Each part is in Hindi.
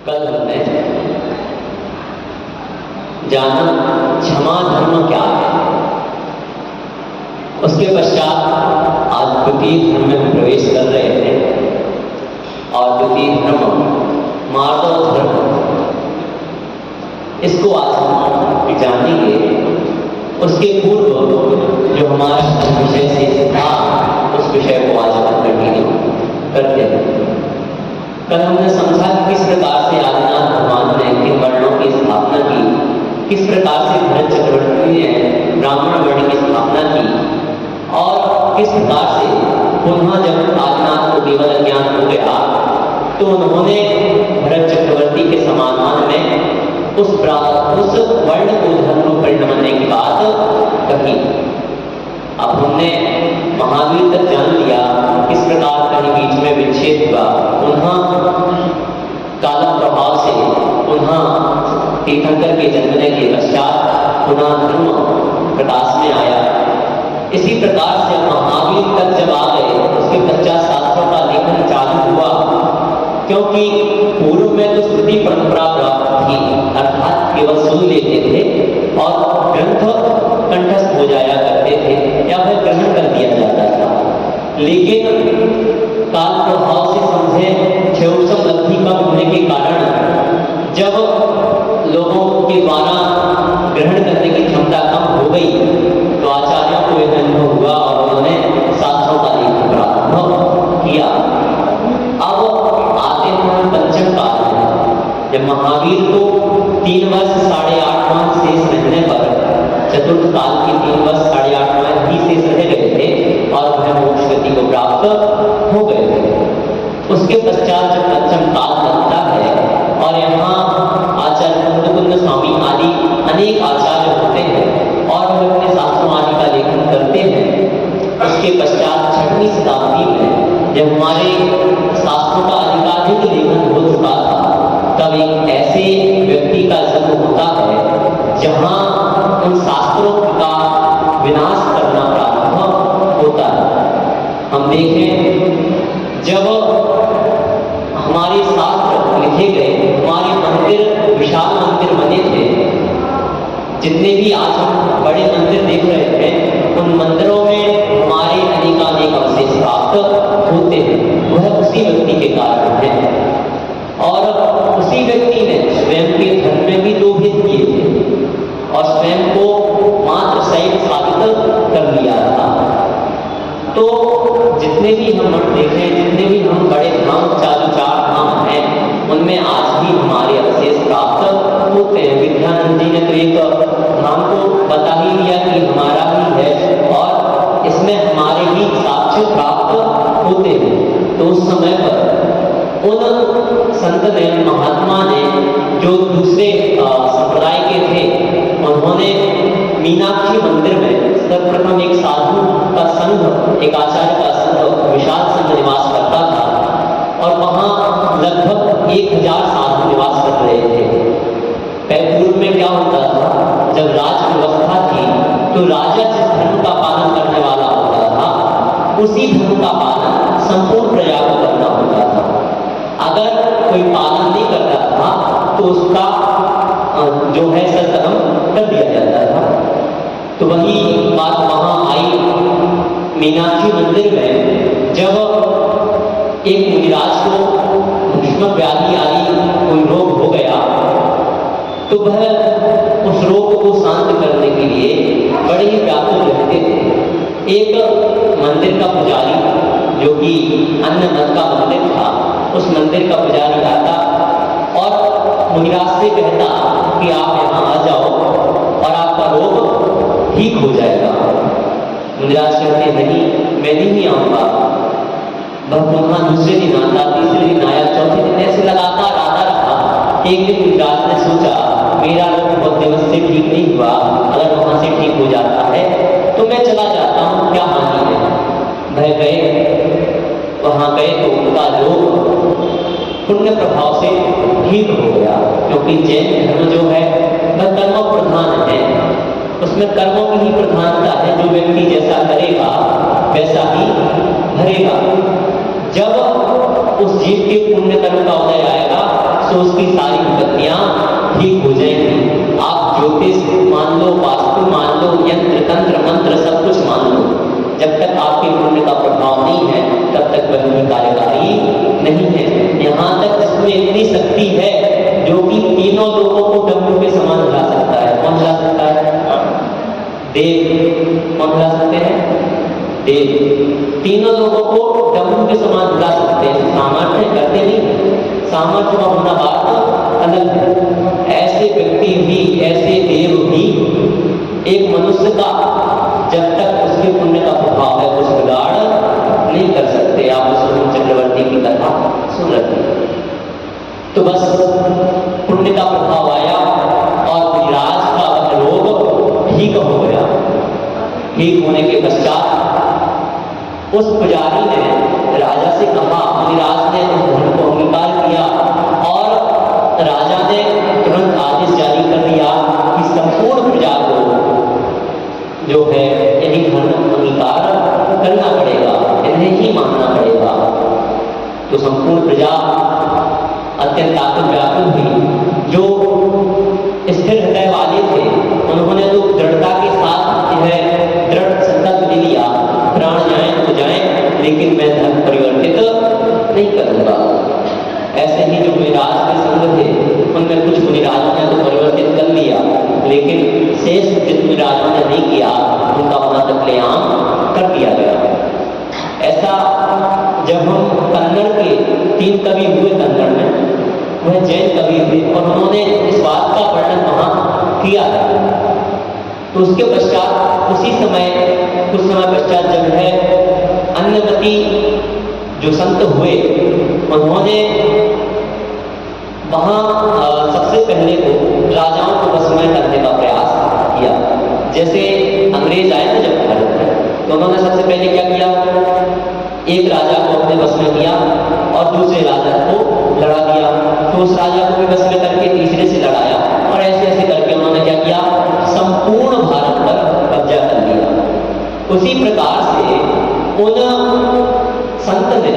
कल हमने जाना क्षमा धर्म क्या है। उसके पश्चात आज द्वितीय धर्म में प्रवेश कर रहे हैं और द्वितीय धर्म मार्दव धर्म, इसको आज हम जानेंगे। उसके पूर्व जो हमारा विषय से था उस विषय को आज हम कंटिन्यू करते हैं। कल हमने समझा कि किस प्रकार से आदिनाथ भगवान ने किन वर्णों की स्थापना की, किस प्रकार से भरत चक्रवर्ती ने ब्राह्मण वर्ण की स्थापना की और किस प्रकार से पुनः जब आदिनाथ को केवल अज्ञान हो गया तो उन्होंने भरत चक्रवर्ती के समाधान में उस वर्ण को धर्म रूप परिणमने की बात कही। अब हमने महावीर तक जान लिया किस प्रकार कहीं बीच में विच्छेद हुआ, पुनः काल प्रभाव से पुनः तीर्थंकर के जन्मने के पश्चात पुनः धर्म प्रकाश में आया। इसी प्रकार से महावीर तक जब आ गए उसके पश्चात शास्त्रों का लेखन चालू हुआ, क्योंकि पूर्व में तो श्रुति परंपरा प्राप्त थी, अर्थात केवल सुन लेते थे और ग्रंथ कंठस्थ हो जाया करते थे या फिर ग्रहण कर दिया जाता था। लेकिन काल प्रभाव से समझे क्षयोत्सव लब्धि कम होने के कारण जब लोगों के द्वारा ग्रहण करने की क्षमता कम हो गई तो आचार्यों को यह अनुभव हुआ और उन्होंने शास्त्रों का लेखन प्रारंभ किया। अब आते हैं पंचम काल में, जब महावीर को 3 वर्ष 8.5 माह शेष रहने पर चतुर्थ काल के 3 वर्ष 8.5 माह ही शेष रह गए थे और वह मोक्ष गति को प्राप्त हो गए थे। उसके पश्चात जब पंचम काल लगता है और यहाँ आचार्य मुकुंद स्वामी आदि अनेक आचार्य होते हैं और वे अपने शास्त्रों आदि का लेखन करते हैं। उसके पश्चात 6वीं शताब्दी में जब हमारे शास्त्रों का अधिकाधिक लेखन हो चुका था तब एक ऐसे व्यक्ति का जन्म होता है जहां उन शास्त्रों का विनाश करना प्रारंभ होता है। हम देखें जब हमारे शास्त्र लिखे गए, हमारे मंदिर विशाल मंदिर बने थे, जितने भी आज हम बड़े मंदिर देख रहे हैं उन मंदिरों में हमारे अनेकानेक अवशेष प्राप्त होते हैं। वह उसी व्यक्ति के कारण है और उसी व्यक्ति ने स्वयं के धर्म में भी लोभित किए थे और स्वयं को मात्र शैव साबित कर लिया था। तो जितने भी हम देखें, जितने भी हम बड़े धाम चार धाम हैं उनमें आज भी हमारे अवशेष प्राप्त होते हैं। विद्यानंद जी ने तो एक धाम को बता ही लिया कि हमारा ही है और इसमें हमारे ही साक्ष्य प्राप्त होते हैं। तो उस समय पर उन संत ने, महात्मा ने, जो दूसरे संप्रदाय के थे, उन्होंने मीनाक्षी मंदिर में सर्वप्रथम एक साधु का संघ, एक आचार्य का संघ, विशाल संघ निवास करता था और वहां लगभग 1000 साधु निवास कर रहे थे। पूर्व में क्या होता था, जब राज व्यवस्था थी तो राजा जिस धर्म का पालन करने वाला होता था उसी धर्म का पालन संपूर्ण प्रजा को करना होता था। अगर कोई पालन नहीं करता था तो उसका जो है सत्कर्म कर दिया जाता था। तो वही बात वहां आई मीनाक्षी मंदिर में, जब एक मुनिराज को भीष्म व्याधि आदि कोई रोग हो गया तो वह उस रोग को शांत करने के लिए बड़े ही व्याकुल रहते थे। एक मंदिर का पुजारी, जो कि अन्य मत का मंदिर था, उस मंदिर का पुजारी आता और मुनिराज से कहता कि आप यहाँ आ जाओ और आपका रोग ठीक हो जाएगा। मुनिराज कहते नहीं, मैं नहीं आऊँगा। वह पुनः दूसरे दिन आता, तीसरे दिन आया, चौथे दिन ऐसे लगातार आता रहा। एक दिन मुनिराज ने सोचा मेरा रोग बहुत दिवस से ठीक नहीं हुआ, अगर वहाँ से ठीक हो जाता है तो मैं चला जाता हूँ, क्या हानि है। वह गए, वहां गए तो उनका रोग पुण्य प्रभाव से ठीक हो गया, क्योंकि जैन धर्म जो है वह कर्म प्रधान है, उसमें कर्मों की ही प्रधानता है। जो व्यक्ति जैसा करेगा वैसा ही भरेगा। जब उस जीव के पुण्य कर्म का उदय आएगा तो उसकी सारी विपत्तियां ठीक हो जाएंगी। आप ज्योतिष मान लो, वास्तु मान लो, यंत्र तंत्र मंत्र सब कुछ मान लो, जब तक आपके पुण्य का प्रभाव नहीं है तब तक वह भी कार्यकारी नहीं है। यहाँ तक इसमें इतनी शक्ति है जो कि तीनों लोगों को डमरू के समान हिला सकता है। कौन हिला सकता है? देव। कौन हिला सकते हैं? देव। तीनों लोगों को डमरू के समान हिला सकते हैं। सामर्थ्य करते नहीं, सामर्थ्य का होना बात अलग है। ऐसे व्यक्ति भी, ऐसे देव भी एक मनुष्य का जब तक उसके पुण्य का प्रभाव है कुछ बिगाड़ नहीं कर सकते। आप उस चक्रवर्ती की कथा सुन रहे। तो बस पुण्य का प्रभाव आया और विराज का वह रोग ठीक हो गया। ठीक होने के पश्चात उस पुजारी ने राजा से कहा, विराज ने उस धन को अंगीकार किया और राजा ने तुरंत आदेश जारी कर दिया कि संपूर्ण प्रजा को जो है यही धन अंगीकार करना पड़ेगा, इन्हें ही मानना पड़ेगा। तो संपूर्ण प्रजा अत्यंत आतंक व्याकुल हुई। जो स्थिर हृदय वाले थे उन्होंने तो दृढ़ता के साथ यह दृढ़ संकल्प ले लिया, प्राण जाए तो जाए लेकिन मैं धन परिवर्तित नहीं करूंगा। ऐसे ही जो मुनिराज के संग थे उनमें कुछ मुनिराजों ने तो परिवर्तित कर लिया, लेकिन शेष जिन मुनिराजों ने नहीं किया उनका वहां कत्लेआम कर दिया गया। ऐसा जब हम कन्नड़ के 3 कवि हुए कन्नड़ में, वह जैन कवि थे और उन्होंने इस बात का वर्णन वहां किया है। तो उसके पश्चात उसी समय कुछ समय पश्चात जब है अन्नमति जो संत हुए उन्होंने वहां सबसे पहले तो राजाओं को वशमय करने का प्रयास किया। जैसे अंग्रेज आए थे जब भारत में तो उन्होंने सबसे पहले क्या किया, एक राजा को अपने वश में किया और दूसरे राजा को लड़ा दिया। तो उस राजा को भी वश में करके तीसरे से लड़ाया और ऐसे ऐसे करके उन्होंने क्या किया, संपूर्ण भारत पर कब्जा कर लिया। उसी प्रकार से उन संत ने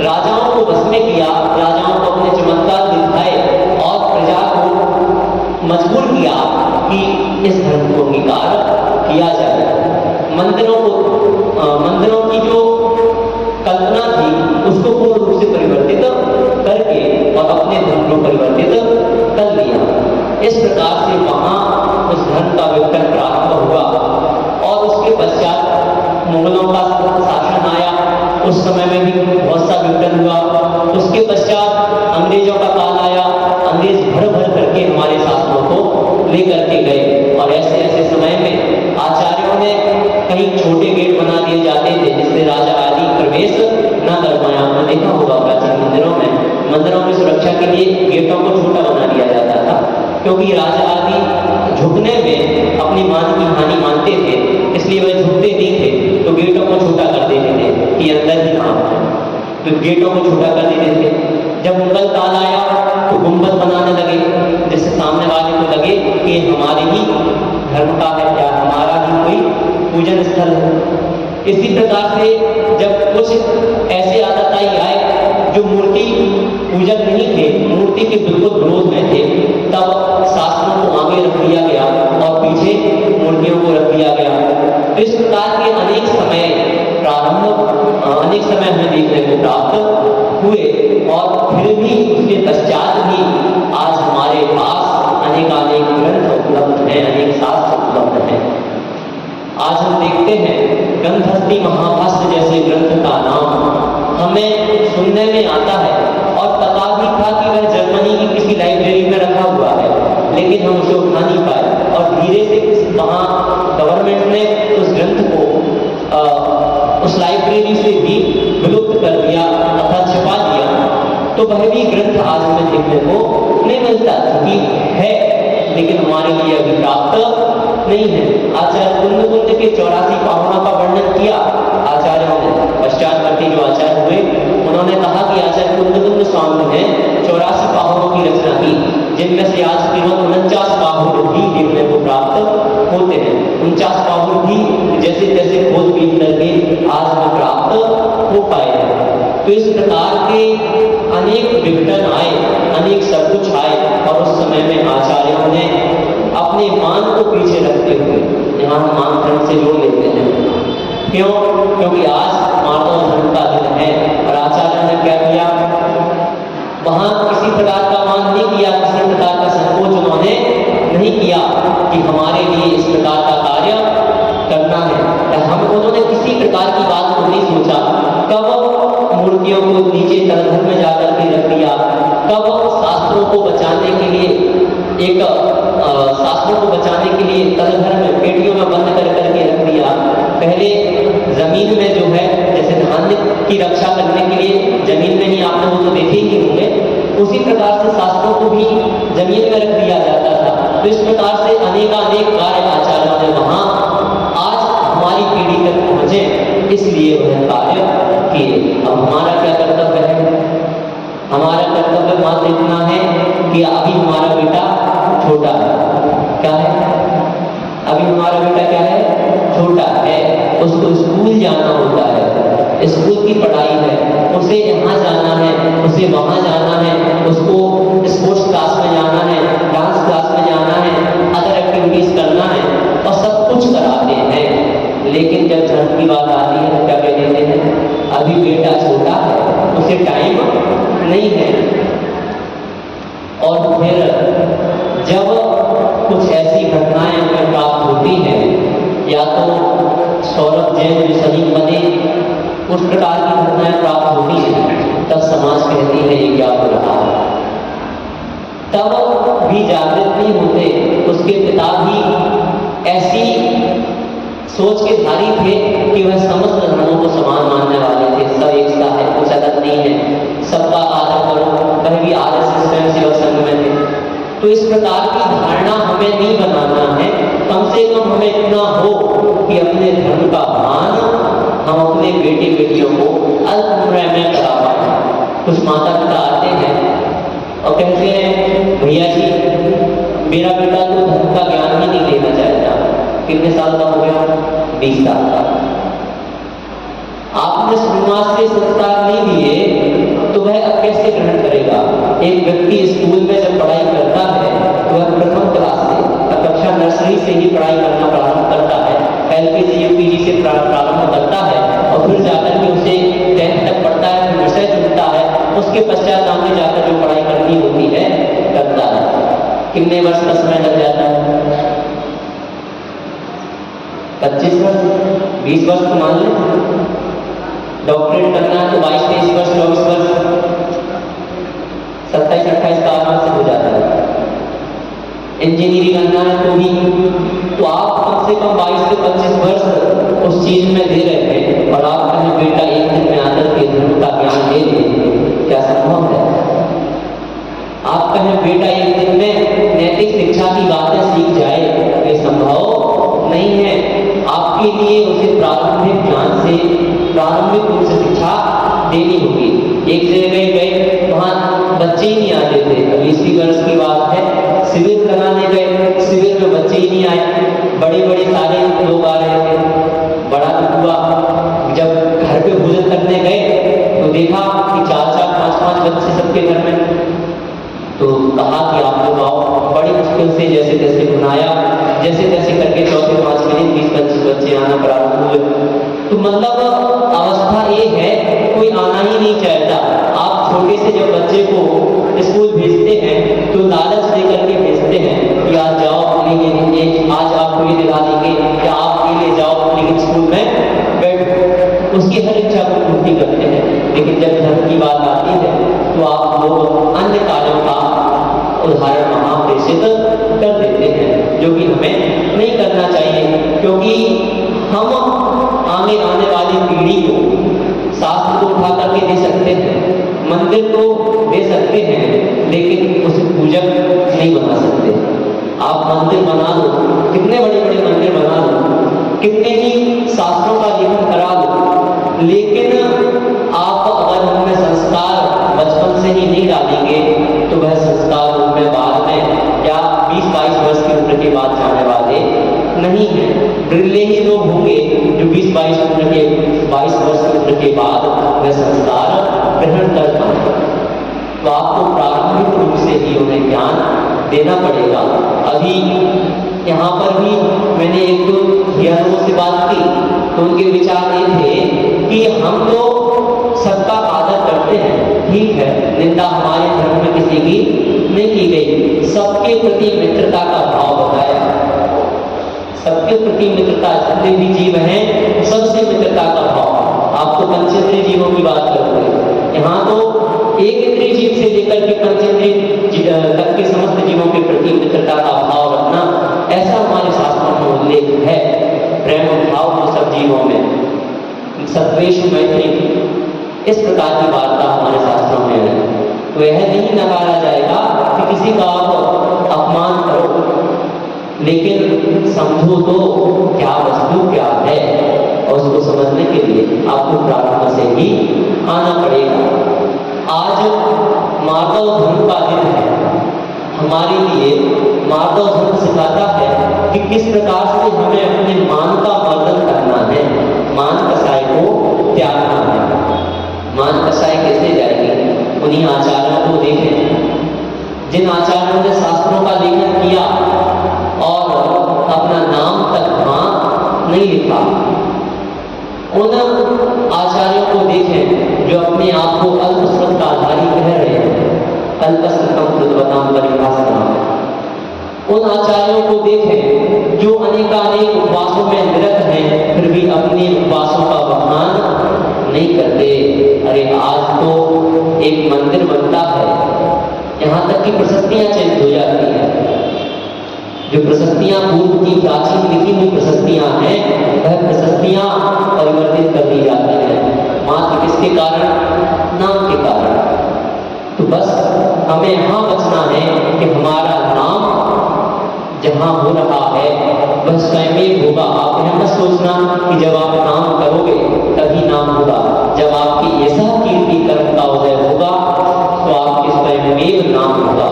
राजाओं को वश में किया, राजाओं को अपने चमत्कार दिखाए और प्रजा को मजबूर किया कि इस धर्म को अंगीकार किया जाए। मंदिरों की जो कल्पना थी उसको पूर्ण रूप से परिवर्तित करके और अपने धर्म को परिवर्तित कर लिया। इस प्रकार से वहां उस धर्म का विघटन प्राप्त हुआ और उसके पश्चात मुगलों का शासन आया। उस समय में भी बहुत सा विघटन हुआ। उसके पश्चात अंग्रेजों का काल आया। अंग्रेज भर भर करके हमारे शासनों को लेकर के गए और ऐसे ऐसे समय में आचार्यों ने कहीं छोटे गेट बना दिए जाते थे जिससे राजा आदि प्रवेश न कर पाए। आपने देखा होगा प्राचीन मंदिरों की सुरक्षा के लिए गेटों को छोटा बना दिया जाता था, क्योंकि राजा आदि झुकने में अपनी मान की हानि मानते थे, इसलिए वह झुकते नहीं थे तो गेटों को छोटा कर देते थे कि अंदर ही काम है, तो गेटों को छोटा कर देते थे। जब मुगल काल आया तो गुंबद बनाने लगे जिससे सामने वाले को लगे कि हमारे ही धर्म का है या हमारा ही कोई पूजन स्थल है। इसी प्रकार से जब कुछ ऐसे आदताई आए जो मूर्ति पूजक नहीं थे, मूर्ति के बिल्कुल विरोध में थे, तब शास्त्रों को आगे रख दिया गया और पीछे मूर्तियों को रख दिया गया। तो इस प्रकार के अनेक समय हमें देखने को प्राप्त हुए और फिर भी उसके पश्चात भी आज हमारे पास अनेक ग्रंथ उपलब्ध हैं, अनेक शास्त्र उपलब्ध हैं। आज हम देखते हैं गंधहस्ती महाभाष्य जैसे ग्रंथ का नाम हमें सुनने में आता है और पता भी था कि वह जर्मनी की किसी लाइब्रेरी में रखा हुआ है, लेकिन हम उसे उठा नहीं पाए और धीरे से वहाँ गवर्नमेंट ने उस ग्रंथ को उस लाइब्रेरी से भी विलुप्त कर दिया अर्थात छिपा दिया। तो वह भी ग्रंथ आज हमें देखने को नहीं मिलता, क्योंकि है लेकिन हमारे लिए अभी प्राप्त नहीं है। आचार्य कुंद के 84 पावनों का वर्णन किया आचार्यों ने। पश्चातवर्ती जो आचार्य हुए उन्होंने कहा कि आचार्य कुंद स्वामी ने 84 पावनों की रचना की, जिनमें से आज केवल 49 पाहुन ही देखने को प्राप्त होते हैं। 49 पाहुन भी जैसे जैसे खोजबीन करके आज में प्राप्त हो पाए हैं। तो इस प्रकार के अनेक अनेक विघटन आए, अनेक सब कुछ आए, और उस समय में आचार्यों ने अपने मान को पीछे रखते हुए यहाँ मान धर्म से जोड़ लेते हैं। क्यों? क्योंकि आज मानव धर्म का दिन है, और आचार्यों ने क्या किया, वहां किसी प्रकार का मान नहीं किया, किसी प्रकार का संकोच उन्होंने नहीं किया कि हमारे लिए इस प्रकार का कार्य करना है। हम उन्होंने किसी प्रकार की बात को नहीं सोचा। कब मूर्तियों को नीचे तलघर में जाकर के रख दिया, कब शास्त्रों को बचाने के लिए शास्त्रों को बचाने के लिए तलघर में पेटियों में बंद कर करके रख दिया। पहले जमीन में जो है, जैसे धान्य की रक्षा करने के लिए जमीन में ही, आपने वो तो देखे ही होंगे, उसी प्रकार से शास्त्रों को भी जमीन में रख दिया जाता था। तो इस प्रकार से अनेकानेक कार्य आचार्यों ने वहां आज हमारी पीढ़ी तक पहुंचे, इसलिए वह कार्य किए। अब हमारा क्या कर्तव्य है? हमारा कर्तव्य मात्र इतना है कि अभी हमारा बेटा छोटा है। क्या है? अभी हमारा बेटा क्या है? छोटा है। उसको स्कूल जाना होता है, स्कूल की पढ़ाई है, उसे यहाँ जाना है, उसे वहाँ जाना है, उसको स्पोर्ट्स क्लास में जाना है, डांस क्लास में जाना है, अदर एक्टिविटीज करना है, और सब कुछ कराते हैं। लेकिन जब धर्म की बात आती है तो क्या कह देते हैं? अभी बेटा छोटा है, उसे टाइम नहीं है। और फिर जब कुछ ऐसी घटनाएं हमें प्राप्त होती हैं, या तो सौरभ जैन जो सही बने, उस प्रकार की घटनाएं प्राप्त होती हैं, तब समाज कहती है ये क्या हो रहा है। तब भी जागृत नहीं होते। उसके पिता भी ऐसी सोच के धारी थे कि वह समस्त धर्मों को समान मानने वाले थे। सब एक सा है, कुछ अलग नहीं है, सबका आदर करो। वह भी आरएसएस स्वयंसेवक संघ में थे। तो इस प्रकार की धारणा हमें नहीं बनाना है। कम से कम हमें इतना हो कि अपने धर्म का मान हम अपने बेटे बेटियों को अल्प उम्र में करा पाए। कुछ माता पिता आते हैं और कहते हैं, भैया जी मेरा बेटा तो धर्म का ज्ञान ही नहीं लेना चाहता। कितने साल का हो गया? 20 साल का। आपने शुरुआत से संस्कार नहीं दिए तो वह अब कैसे ग्रहण करेगा? एक व्यक्ति स्कूल में जब पढ़ाई करता है तो वह प्रथम क्लास से, कक्षा नर्सरी से ही पढ़ाई करना प्रारंभ करता है, एलकेजी यूकेजी से प्रारंभ करता है, और फिर जाकर के उसे 10th तक पढ़ता है, फिर विषय चुनता है, उसके पश्चात आगे जाकर जो पढ़ाई करनी होती है करता है। कितने वर्ष का समय लग जाता है? 25 वर्ष, 20 वर्ष तो मान लें। डॉक्टरेट करना है तो 22-23 वर्ष, 24 वर्ष, 27-28 का आराम से हो जाता है। इंजीनियरिंग करना है तो भी, तो आप कम से कम 22 से 25 वर्ष उस चीज में दे रहे थे, और आप कहें बेटा एक दिन में आकर के धर्म का ज्ञान ले ले, क्या संभव है? आप कहें बेटा एक दिन में नैतिक शिक्षा की बातें सीख जाए, ये संभव नहीं है। आपके लिए उसे प्रारंभिक ज्ञान से, प्रारंभिक रूप से शिक्षा देनी होगी। एक जगह गए, वहां बच्चे ही नहीं आते थे। अभी इसी वर्ष की बात है, शिविर लगाने गए, शिविर में बच्चे ही नहीं आए, बड़े बड़े सारे लोग आ रहे थे। बड़ा दुख हुआ। जब घर पे भोजन करने गए तो देखा कि 4-4, 5-5 बच्चे सबके घर में। तो कहा कि आप लोग आओ। बड़ी मुश्किल से जैसे तैसे बनाया, जैसे तैसे करके 4-5 मिनट 20-25 बच्चे आना प्रारंभ हुए। तो मतलब अवस्था ये है, कोई आना ही नहीं चाहता। आप छोटे से जब बच्चे को स्कूल भेजते हैं तो लालच देकर के भेजते हैं कि आज जाओ, आज आपको ये दिला देंगे, या आप ये ले जाओ, लेकिन स्कूल में बैठो। उसकी हर इच्छा को पूर्ति करते हैं। लेकिन जब धर्म की बात आती है तो आप लोग अन्य कार्यों का उदाहरण वहां प्रेषित कर देते हैं, जो कि हमें नहीं करना चाहिए। क्योंकि हम आगे आने वाली पीढ़ी को शास्त्र को उठा करके दे सकते हैं, मंदिर को दे सकते हैं, लेकिन उसे पूजक नहीं बना सकते। आप मंदिर बना लो, कितने बड़े बड़े मंदिर बना लो, कितने ही शास्त्रों का लेखन करा लो, लेकिन आप अगर उनमें संस्कार बचपन से ही नहीं डालेंगे तो वह संस्कार उनमें बाद में या 20-22 वर्ष की उम्र के बाद जाने वाले नहीं है। बिरले ही लोग होंगे जो 20-22 वर्ष की उम्र के बाद वह संस्कार ग्रहण कर पाए। तो आपको प्रारंभिक रूप से ही उन्हें ज्ञान देना पड़ेगा। अभी यहाँ पर भी मैंने एक दो धियानों से बात की तो उनके विचार ये थे कि हम तो सबका आदर करते हैं, ठीक है, निंदा हमारे धर्म में किसी की नहीं की गई, सबके प्रति मित्रता का भाव बताया, सबके प्रति मित्रता, जितने भी जीव हैं सबसे मित्रता का भाव। आप तो पंचेंद्रिय जीवों की बात करते हैं, यहाँ तो एक इंद्रिय जीव से लेकर के पंचेंद्रिय तक के समस्त जीवों के प्रति मित्रता का भाव रखना, ऐसा हमारे शास्त्रों में उल्लेख है। प्रेम भाव हो सब जीवों में, सद्वेष मैत्री, इस प्रकार की वार्ता हमारे शास्त्रों में है। तो यह नहीं नकारा जाएगा कि किसी का आप अपमान करो, लेकिन समझो तो क्या वस्तु क्या है, और उसको समझने के लिए आपको प्रार्थना से ही आना पड़ेगा। आज माधव धर्म का दिन है, हमारे लिए माधव धर्म सिखाता है कि किस प्रकार से हमें अपने मान का वर्धन करना है, मान कसाई को त्यागना है। मान कसाई कैसे जाएगी? उन्हीं आचार्यों को देखें, जिन आचार्यों ने शास्त्रों का लेखन किया और अपना नाम तक वहां नहीं लिखा, उन आचार्यों को देखें जो अपने आप को अल्पश्रद्धाधारी कह रहे हैं, अल्पश्रद्धम तद्वतां परिभाषितम्। उन आचार्यों को देखें जो अनेकानेक उपवासों में निरत हैं, फिर भी अपने उपवासों का बखान नहीं करते। अरे आज तो एक मंदिर बनता है, यहाँ तक कि प्रशस्तियां चेंज हो जाती हैं। जो प्रशस्तियां पूर्व की प्राचीन लिखी हुई प्रशस्तियां हैं, वह प्रशस्तियां परिवर्तित कर दी जाती हैं, मात्र किसके कारण? नाम के कारण। तो बस हमें यहाँ बचना है कि हमारा नाम जहाँ हो रहा है वह स्वयं होगा। आप यह मत सोचना कि जब आप नाम करोगे तभी नाम होगा। जब आपकी ऐसा कीर्ति कर्म का उदय होगा तो आपके स्वयं नाम होगा।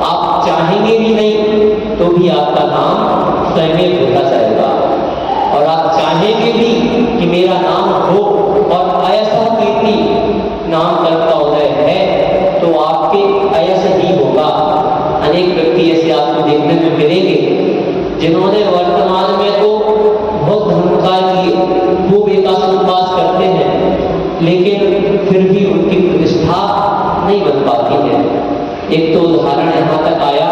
आप चाहेंगे भी नहीं तो भी आपका नाम स्वयं होता जाएगा। और आप चाहेंगे भी कि मेरा नाम हो और ऐसा कीर्ति नाम कर्म का उदय है तो आपके ऐसे ही होगा। अनेक व्यक्ति ऐसे आपको देखने में मिलेंगे जिन्होंने वर्तमान में तो बहुत धर्मकार किए, खूब एकांत उपवास करते हैं, लेकिन फिर भी उनकी प्रतिष्ठा नहीं बन पाती है। एक तो उदाहरण यहाँ तक आया,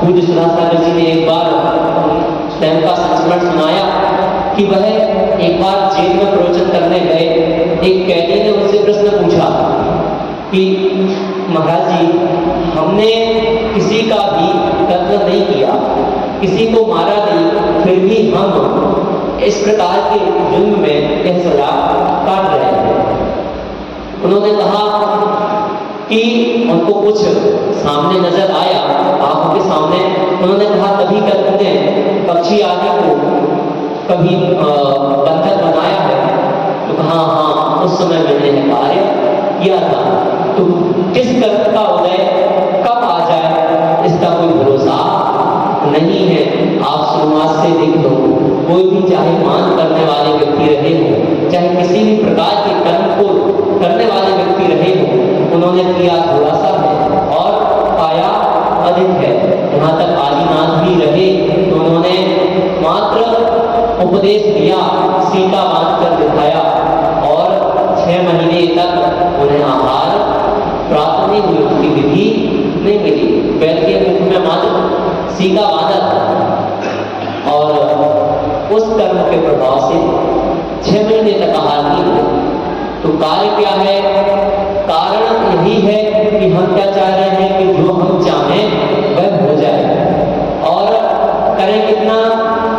पूज्य सुधासागर जी ने एक बार स्वयं का संस्मरण सुनाया कि वह एक बार जेल में प्रवचन करने गए। एक कैदी ने उनसे प्रश्न पूछा कि महाराज जी, हमने किसी का भी कत्ल नहीं किया, किसी को मारा नहीं, फिर भी हम इस प्रकार के जुल्म में यह सजा काट रहे हैं। उन्होंने कहा कि उनको कुछ सामने नजर आया, आंखों के सामने। उन्होंने कहा कभी क्या तुमने पक्षी आदि को कभी बंधक बनाया है? तो कहा हाँ, उस समय मैंने कार्य किया था। तो किस कर्म का उदय कब आ जाए इसका कोई भरोसा नहीं है। आप शुरुआत से देख लो, कोई भी चाहे मान करने वाले व्यक्ति रहे हो, चाहे किसी भी प्रकार के कर्म को करने वाले व्यक्ति रहे हो, उन्होंने किया थोड़ा सा है और पाया अधिक है। यहाँ तक आदिनाथ भी रहे तो उन्होंने मात्र उपदेश दिया, सीता बांध कर दिखाया और 6 महीने तक उन्हें आहार प्राप्त नहीं हुई, उनकी विधि नहीं मिली। वैद के मुख में मात्र सीता बांधा था और उस कर्म के प्रभाव से 6 महीने तक आहार नहीं हुए। तो कार्य क्या है? कारण यही है कि हम क्या चाह रहे हैं कि जो हम चाहें वह हो जाए, और करें कितना?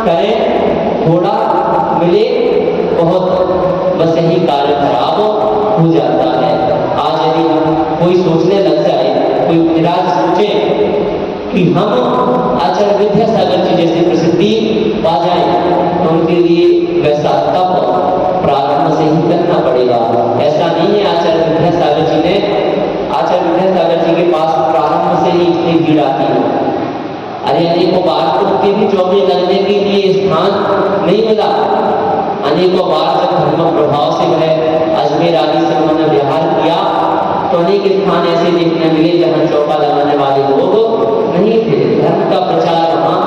करें थोड़ा, मिले बहुत, बस यही कार्य खराब हो जाता है। आज यदि हम कोई सोचने लग जाए, कोई विराज सोचे कि हम आचार्य विद्यासागर जी जैसी प्रसिद्धि पा जाए, तो उनके लिए वैसा तप प्रारंभ से ही करना पड़ेगा। ऐसा नहीं है आचार्य विद्यासागर जी ने, आचार्य विद्यासागर जी के पास प्रारंभ से ही इतनी भीड़ आती है। अरे अनेकों बार तो उनके भी चौके लगने के लिए स्थान नहीं मिला। अनेकों बार जब धर्म प्रभाव से वह अजमेर आदि से उन्होंने व्यवहार किया तो अनेक स्थान ऐसे देखने मिले जहाँ चौका लगाने वाले लोग नहीं थे, धर्म का प्रचार वहाँ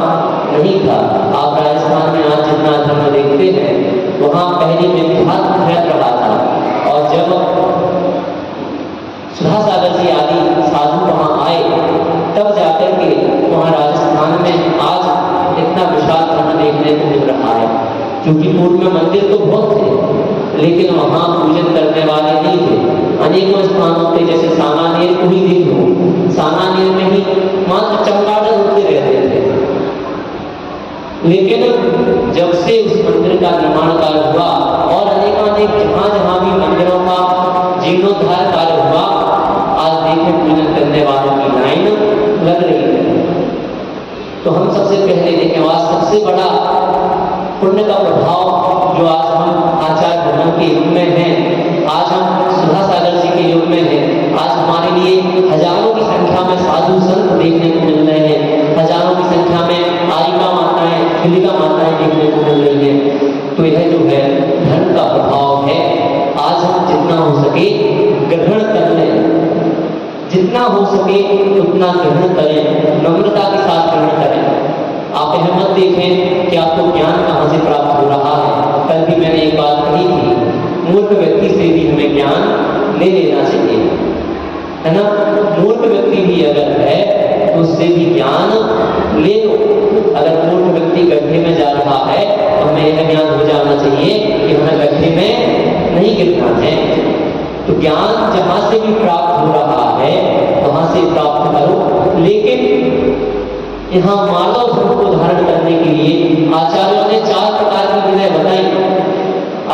नहीं था। आप राजस्थान में आज जितना धर्म देखते हैं वहाँ पहले मिथ्यात्व फैल रहा था, और जब सुधा सागर जी आदि साधु वहाँ आए तब जाकर के वहाँ राजस्थान में आज इतना विशाल धर्म देखने को मिल रहा है। क्योंकि पूर्व में मंदिर तो बहुत थे लेकिन वहाँ पूजन करने वाले नहीं थे। अनेकों स्थानों पे जैसे सामान्य को ही देख लो, सामान्य में ही मात्र चमगादड़ होते रहते थे, लेकिन जब से उस मंदिर का निर्माण कार्य हुआ और अनेकानेक जहाँ जहाँ भी मंदिरों का जीर्णोद्धार कार्य हुआ, आज देखें पूजन करने वालों की लाइन लग रही है। तो हम सबसे पहले देखें, आज सबसे बड़ा पुण्य का प्रभाव जो आज हम आचार्य धर्म के युग में हैं, आज हम सुधा सागर जी के युग में हैं, आज हमारे लिए हजारों की संख्या में साधु संत देखने को मिल रहे हैं, हजारों की संख्या में आरिका माताएं, फिलिका माताएं देखने को मिल रही हैं। तो यह जो है धर्म का प्रभाव है। आज हम जितना हो सके ग्रहण कर लें, जितना हो सके उतना ग्रहण करें, नम्रता के साथ ग्रहण करें। आप यह मत देखें कि आपको ज्ञान कहाँ से प्राप्त हो रहा है। कल भी मैंने एक बात कही थी, मूर्ख व्यक्ति से भी हमें ज्ञान ले लेना चाहिए, है ना। मूर्ख व्यक्ति भी अगर है तो उससे भी ज्ञान ले लो। अगर मूर्ख व्यक्ति गड्ढे में जा रहा है तो हमें यह ज्ञान हो जाना चाहिए कि हमें गड्ढे में नहीं गिरना है। तो ज्ञान जहाँ से भी प्राप्त हो रहा है वहाँ से प्राप्त करो। लेकिन यहाँ मानव धर्म को धारण करने के लिए आचार्यों ने 4 प्रकार की विनय बताई।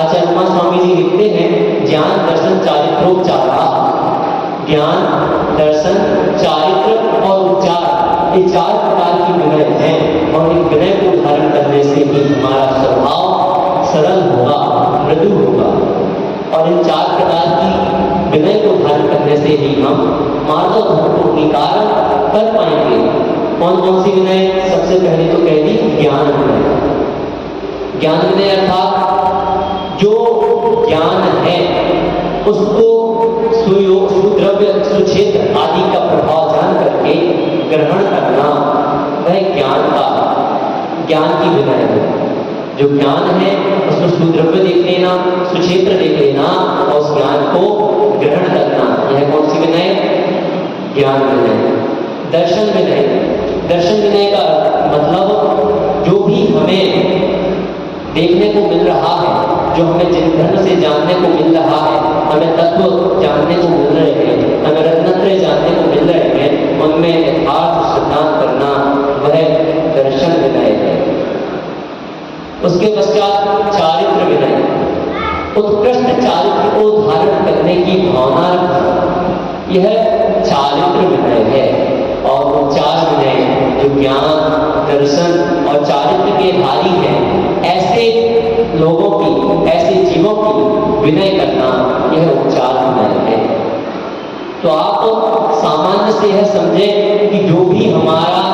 आचार्य उमा स्वामी जी लिखते हैं, ज्ञान दर्शन चारित्रोपचार, ज्ञान दर्शन चारित्र और उपचार, ये 4 प्रकार की विनय हैं। और इन विनय को धारण करने से ही हमारा स्वभाव सरल होगा, मृदु होगा। और इन 4 प्रकार की विनय को धारण करने से ही हम मानव धर्म को अंगीकार कर पाएंगे। कौन कौन सी विनय? सबसे पहले तो कह दी ज्ञान विनय। ज्ञान विनय अर्थात जो ज्ञान है उसको सुयोग, सुद्रव्य, सुक्षेत्र आदि का प्रभाव जान करके ग्रहण करना, वह ज्ञान की विनय है। जो ज्ञान है उसको सुद्रव्य देख लेना, सुक्षेत्र देख लेना और उस ज्ञान को ग्रहण करना, यह कौन सी विनय? ज्ञान विनय। दर्शन विनय, दर्शन विनय का मतलब जो भी हमें देखने को मिल रहा है, जो हमें जिन धर्म से जानने को मिल रहा है, हमें तत्व जानने को मिल रहे हैं, हमें रत्नत्रय जानने को मिल रहे हैं, उनमें यथार्थ सिद्धांत करना, वह दर्शन विनय है। उसके पश्चात चारित्र विनय, उत्कृष्ट चारित्र को धारण करने की भावना रखना, यह चारित्र विनय है। और उपचार विनय जो ज्ञान, दर्शन और चारित्र के धारी हैं, ऐसे लोगों की, ऐसे जीवों की विनय करना, यह उपचार विनय है। तो आप सामान्य से यह समझे कि जो भी हमारा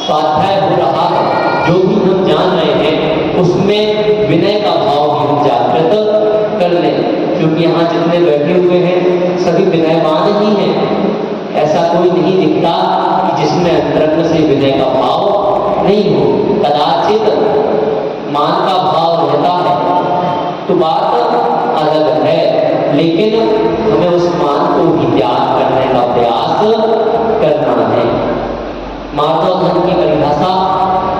स्वाध्याय हो रहा है, जो भी हम जान रहे हैं, उसमें विनय का भाव भी हम जागृत कर लें। क्योंकि यहाँ जितने बैठे हुए हैं सभी विनयवान ही हैं। ऐसा कोई नहीं दिखता कि जिसमें अंतरंग से विनय का भाव नहीं हो। कदाचित मान का भाव रहता है तो बात अलग है, लेकिन हमें उस मान को भी त्याग करने का प्रयास करना है। माधव धर्म की परिभाषा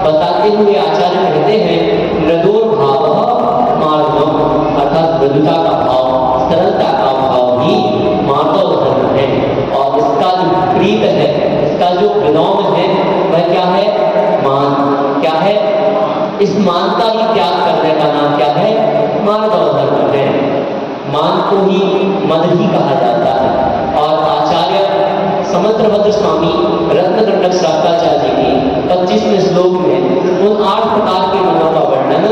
बताते हुए आचार्य कहते हैं, मृदोर भाव मार्गम, अर्थात मृदुता का भाव, सरलता का भाव ही माधव धर्म है। और इसका जो विपरीत है, इसका जो विलोम है, वह क्या है? मान। क्या है? इस मान का ही त्याग करने का नाम क्या है? माधव धर्म है। मान को ही मद ही कहा जाता है। और आचार्य समंत्रभद्र स्वामी रत्नकंटक शाक्ताचार्य जी की 25वें श्लोक में उन 8 प्रकार के मनों का वर्णन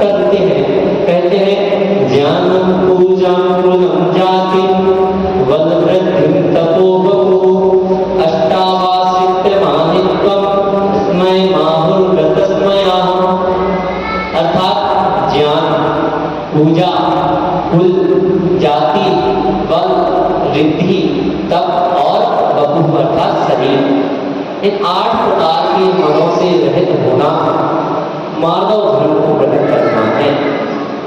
करते हैं। कहते हैं, ज्ञानम पूजम पूर्णम जाति वद वृद्धिम तपोबहु अष्टावासित्य मानित्वम स्मय माहुर्गत स्मया। अर्थात ज्ञान, पूजा, कुल, जाति, बल, रिद्धि इन 8 प्रकार के मनों से रहित होना माधव धर्म को प्रकट करना है।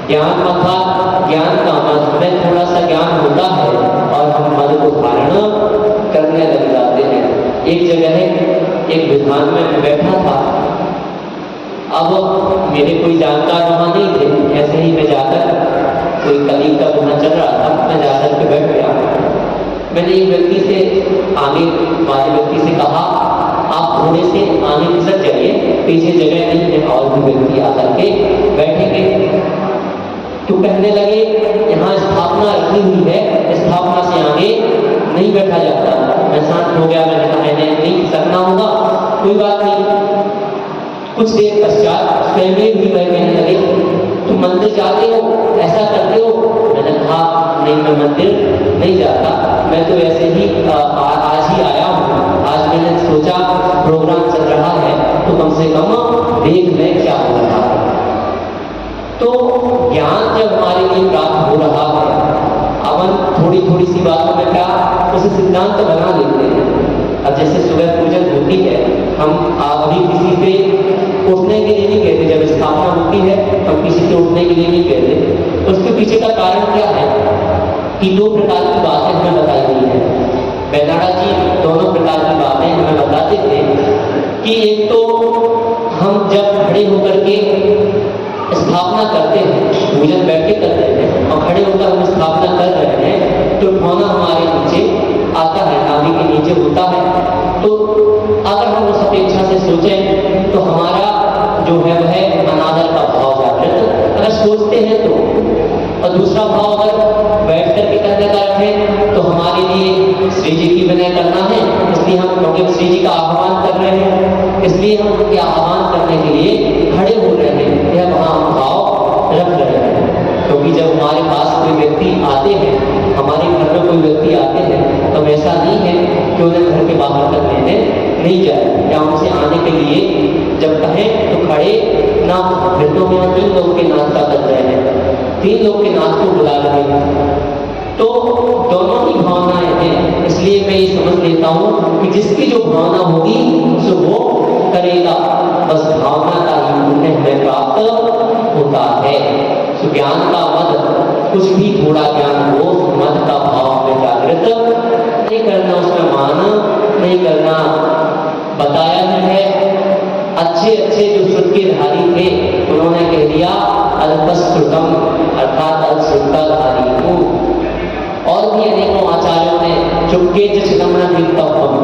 ज्ञान अर्थात ज्ञान का मद में थोड़ा सा ज्ञान होता है और हम मद को धारण करने लग जाते हैं। एक जगह है, एक विधान में मैं बैठा था। अब मेरे कोई जानकार वहां नहीं थे, ऐसे ही मैं जाकर कोई कलीग का वहां चल रहा था, मैं जाकर के बैठ गया। मैंने एक व्यक्ति से, आगे वाले व्यक्ति से कहा, आप थोड़े से आगे खिसक जाइए, पीछे जगह नहीं है और भी व्यक्ति आकर के बैठेंगे। तो कहने लगे यहाँ स्थापना रखी हुई है, स्थापना से आगे नहीं बैठा जाता। मैं शांत हो गया, मैंने कहा नहीं खिसकना होगा, कोई बात नहीं। कुछ देर पश्चात स्वयं भी वह कहने लगे, तुम मंदिर जाते हो, ऐसा करते हो? मैंने कहा नहीं, मैं मंदिर नहीं जाता, मैं तो ऐसे ही आज ही आया हूँ। आज मैंने सोचा प्रोग्राम चल रहा है तो कम से कम देख लें क्या हो रहा है। तो ज्ञान जब हमारे लिए प्राप्त हो रहा है, अपन थोड़ी थोड़ी सी बातों में क्या उसे सिद्धांत तो बना लेते हैं। अब जैसे सुबह पूजन होती है, हम अभी किसी से उठने के लिए नहीं कहते, जब स्थापना होती है हम किसी से उठने के लिए नहीं कहते। उसके पीछे का कारण क्या है कि 2 प्रकार की बातें हमें बताई गई है। बेनाडा जी दोनों प्रकार की बातें हमें बताते थे कि एक तो हम जब खड़े होकर के स्थापना करते हैं, पूजन बैठ के करते हैं और खड़े होकर हम स्थापना कर रहे हैं, तो ठौना हमारे नीचे आता है, नाभि के नीचे होता है। तो अगर हम उस अपेक्षा से सोचें तो हमारा जो है वह अनादर का भाव जागृत अगर सोचते हैं तो, और दूसरा भाव अगर बैठ करके करने का रखें तो हमारे लिए श्री जी की विनय करना है, इसलिए हम क्योंकि श्री जी का आह्वान कर रहे हैं, इसलिए हम उनके आह्वान करने के लिए खड़े हो रहे हैं, यह वहां हम भाव रख रहे हैं। क्योंकि जब हमारे पास कोई व्यक्ति आते हैं, हमारे घर में कोई व्यक्ति आते हैं, तो ऐसा नहीं है कि उन्हें घर के बाहर तक लेने नहीं जाए या उनसे आने के लिए जब कहें तो खड़े ना। फिर तो मैं 3 लोग के नाथ का कर रहे हैं, 3 लोग के नाथ को बुला रहे हैं, तो दोनों ही भावनाएं हैं। इसलिए मैं ये समझ लेता हूँ कि जिसकी जो भावना होगी सो वो करेगा, बस भावना का ही पुण्य हमें प्राप्त होता है। सो ज्ञान का मद, कुछ भी थोड़ा ज्ञान हो, मद का भाव में जागृत नहीं करना, उसमें मान नहीं करना। बताया है अच्छे अच्छे जो श्रुत के धारी थे उन्होंने कह दिया अल्पश्रुतम अर्थात अल्पश्रुताधारी को। और भी अनेकों आचार्यों ने चुपके छिन्नमना भित्तव्यम,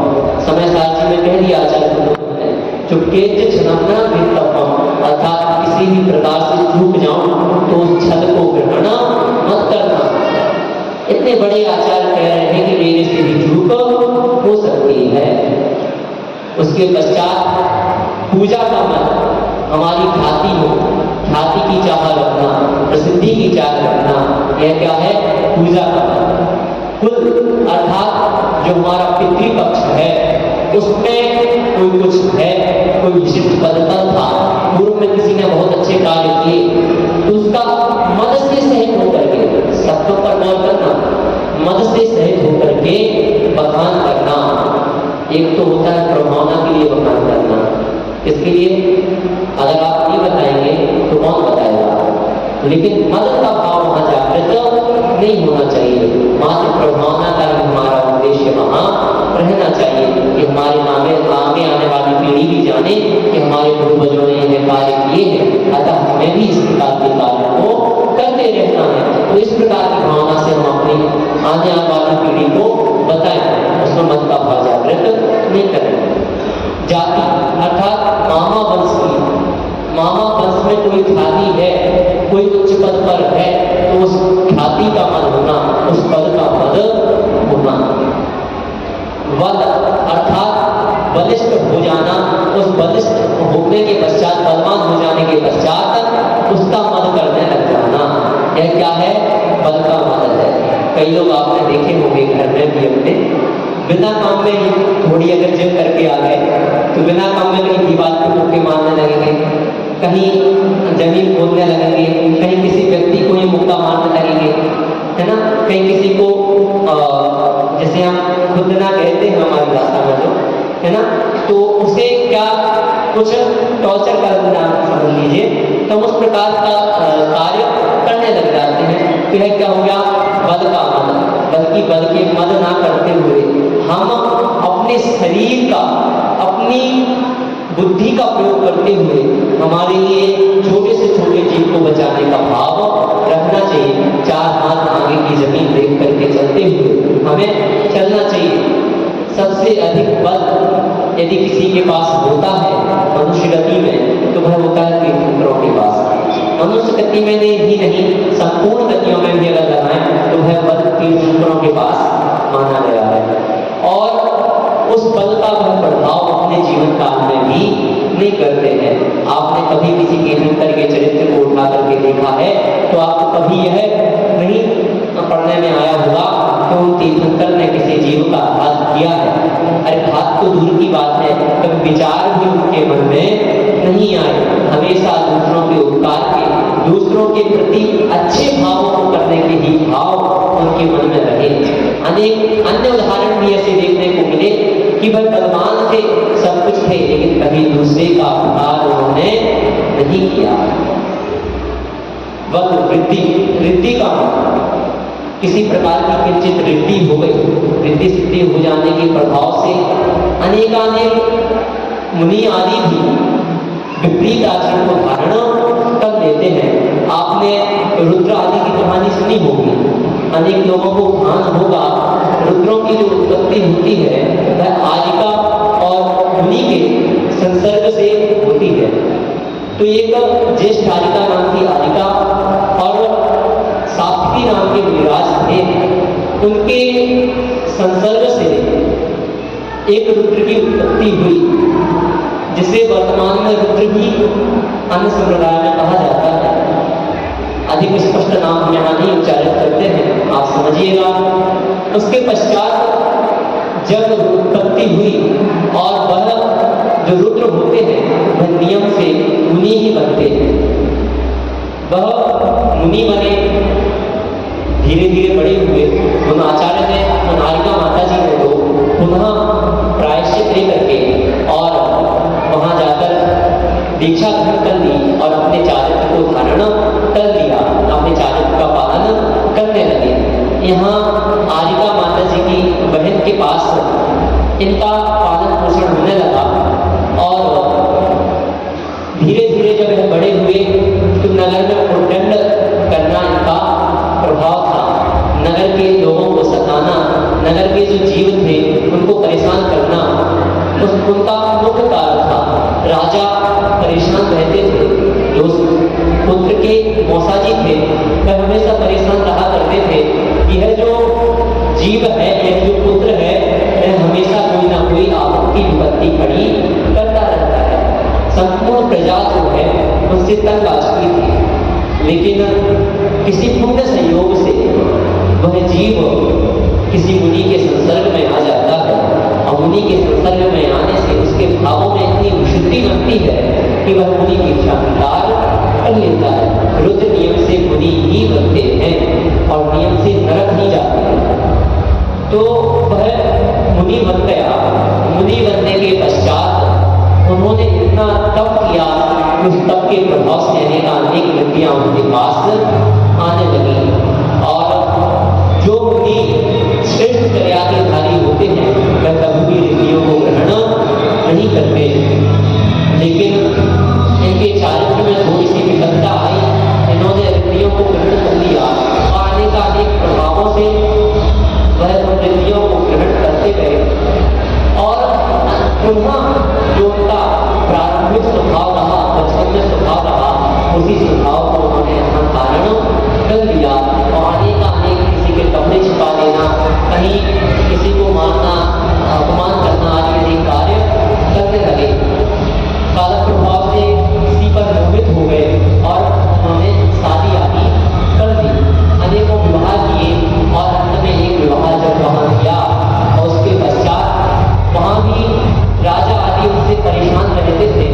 समय सारथी में कह दिया आचार्य ने चुपके छिन्नमना भित्तव्यम अर्थात किसी भी प्रकार से चूक जाऊं तो उस छद को ग्रहण मत करना। इतने बड़े आचार्य कह रहे हैं कि मेरे से भी चूक हो सकती है। उसके पश्चात पूजा का मन हमारी ख्याति हो, ख्याति की चाह रखना, प्रसिद्धि की चाह रखना, यह क्या है? पूजा का मन। कुल अर्थात जो हमारा पितृपक्ष है उसमें कोई कुछ है, कोई विशिष्ट पद्धति था, पूर्व में किसी ने बहुत अच्छे कार्य किए, तो उसका मद से सहित होकर के, शब्दों पर गौर करना, मद से सहित होकर के बखान करना। एक तो होता है प्रभावना के लिए बखान करना, इसके लिए अगर आप नहीं बताएंगे तो कौन बताएगा। लेकिन मद का भाव वहां जागृत नहीं होना चाहिए, मात्र प्रभावना का ही हमारा उद्देश्य वहां रहना चाहिए कि हमारे आगे आने वाली पीढ़ी भी जाने कि हमारे पूर्वजों ने यह कार्य किए हैं, अतः हमें भी इस प्रकार के कार्य को करते रहना है। तो इस प्रकार की भावना से हम अपनी आने वाली पीढ़ी को बताएं, उसमें मद का भाव जागृत नहीं करें। जाति अर्थात मामा वंश की, मामा वंश में कोई ख्याति है, कोई उच्च पद पर है, तो उस ख्याति का मद होना, उस पद का पद होना। वद अर्थात बलिष्ठ हो जाना, उस बलिष्ठ होने के पश्चात, बलवान हो जाने के पश्चात उसका मद करने लग जाना, यह क्या है? बल का मद है। कई लोग आपने देखे होंगे घर में भी अपने, बिना काम में ही थोड़ी अगर जिम करके आ गए तो बिना काम में कहीं दीवार पे मुक्के मारने लगेंगे, कहीं जमीन खोदने लगेंगे, कहीं किसी व्यक्ति को ही मुक्का मारने लगेंगे, है ना, कहीं किसी को जैसे हम खुदना कहते हैं हमारी भाषा में, है ना, तो उसे क्या कुछ टॉर्चर करना समझ लीजिए, तो हम उस प्रकार का कार्य करने लग जाते हैं। तो यह क्या हो गया, बल का मद, बल्कि बल के मद ना करते हुए हम अपने शरीर का, अपनी बुद्धि का प्रयोग करते हुए हमारे लिए छोटे से छोटे जीव को बचाने का भाव रखना चाहिए। चार हाथ आगे की जमीन देख करके चलते हुए हमें चलना चाहिए। सबसे अधिक बल यदि किसी के पास होता है मनुष्य गति में, तो वह होता है तीर्थंकरों के पास। मनुष्य गति में ही नहीं, संपूर्ण गतियों में भी अगर लगाएं तो वह बल तीर्थंकरों के पास माना गया है। और उस बल का वह प्रभाव अपने जीवन काल में भी नहीं करते हैं। आपने कभी किसी तीर्थंकर के चरित्र को उठा करके देखा है तो आपको कभी यह नहीं पढ़ने में आया होगा कि उन तीर्थंकर ने किसी जीव का घात किया है। अरे घात तो दूर की बात है, कभी विचार भी उनके मन में नहीं आए। हमेशा दूसरों के उपकार के, दूसरों के प्रति अच्छे भावों को करने के ही भाव उनके मन में रहे। अनेक अन्य उदाहरण भी ऐसे देखने को मिले कि वह बलवान थे, सब कुछ थे, लेकिन कभी दूसरे का उपकार उन्होंने नहीं किया। बल रिद्धि का किसी प्रकार की किंचित रिद्धि हो गई, रिद्धि सिद्धि हो जाने के प्रभाव से अनेकानेक मुनि आदि भी विपरीत आचरण को धारण कर लेते हैं। आपने रुद्र आदि की कहानी सुनी होगी, अनेक लोगों को ध्यान होगा रुद्रों की जो उत्पत्ति होती है वह आलिका और मुनि के संसर्ग से होती है। तो एक ज्येष्ठ आलिका नाम की आलिका और सात्विकी नाम के विराज थे, उनके संसर्ग से एक रुद्र की उत्पत्ति हुई, जिसे वर्तमान में रुद्र भी अन्य संप्रदाय में कहा जाता है। अधिक स्पष्ट नाम हम यहाँ नहीं उच्चारित करते हैं, आप समझिएगा। उसके पश्चात जब उत्पत्ति हुई और वह जो रुद्र होते हैं वह नियम से मुनि ही बनते हैं। वह मुनि बने, धीरे धीरे बड़े हुए। उन आचार्य ने, अनारिका माता जी ने तो पुनः प्रायश्चित लेकर के और वहां जाकर दीक्षा ग्रहण कर ली और अपने चारित्र को धारण कर लिया, अपने चारित्र का पालन करने लगे। यहाँ आरिका माता जी की बहन के पास इनका पालन पोषण होने लगा और धीरे धीरे जब यह बड़े हुए तो नगर में उद्दंड करना इनका प्रभाव था। नगर के लोगों को सताना, नगर के जो जीव थे उनको परेशान करना उनका मुख्य कार्य था। राजा परेशान रहते थे, जो पुत्र के मौसा जी थे वह हमेशा परेशान रहा करते थे कि यह जो जीव है, यह जो पुत्र है, वह हमेशा कोई ना कोई आपत्ति विपत्ति खड़ी करता रहता है। संपूर्ण प्रजा जो है उससे तंग आ चुकी थी, लेकिन किसी पुण्य संयोग से वह जीव किसी मुनि के संसर्ग में आ जाता है और मुनि के संसर्ग में आने से उसके भावों में इतनी विशुद्धि बनती है कि वह मुनि की इच्छा स्वीकार कर लेता है। रुद्र नियम से मुनि ही बनते हैं और नियम से नरक नहीं जाते हैं। तो वह मुनि बन गया। मुनि बनने के पश्चात उन्होंने इतना तप किया, उस तप के प्रभाव से अनेक विद्या उनके पास आने लगी। और जो मुनि श्रेष्ठ कर्याधिकारी होते हैं वह कभी भी ऋषियों को ग्रहण नहीं करते, लेकिन इनके चारित्र में थोड़ी सी विफलता आई, इन्होंने ऋषियों को ग्रहण कर लिया और अनेक प्रभावों से वह उन ऋषियों को ग्रहण करते गए। और पुनः जो उनका प्रारंभिक स्वभाव रहा, बचपन में स्वभाव रहा, उसी स्वभाव को उन्होंने धारण कर लिया और अनेक किसी के कपड़े छिपा देना, कहीं किसी को मारना, अपमान करना आदि कार्य करने लगे। काल प्रभाव से इसी पर मोहित हो गए और उन्होंने शादी आदि कर दी, अनेकों विवाह किए और अंत में एक विवाह जब वहाँ किया और उसके पश्चात वहाँ भी राजा आदि उनसे परेशान रहते थे,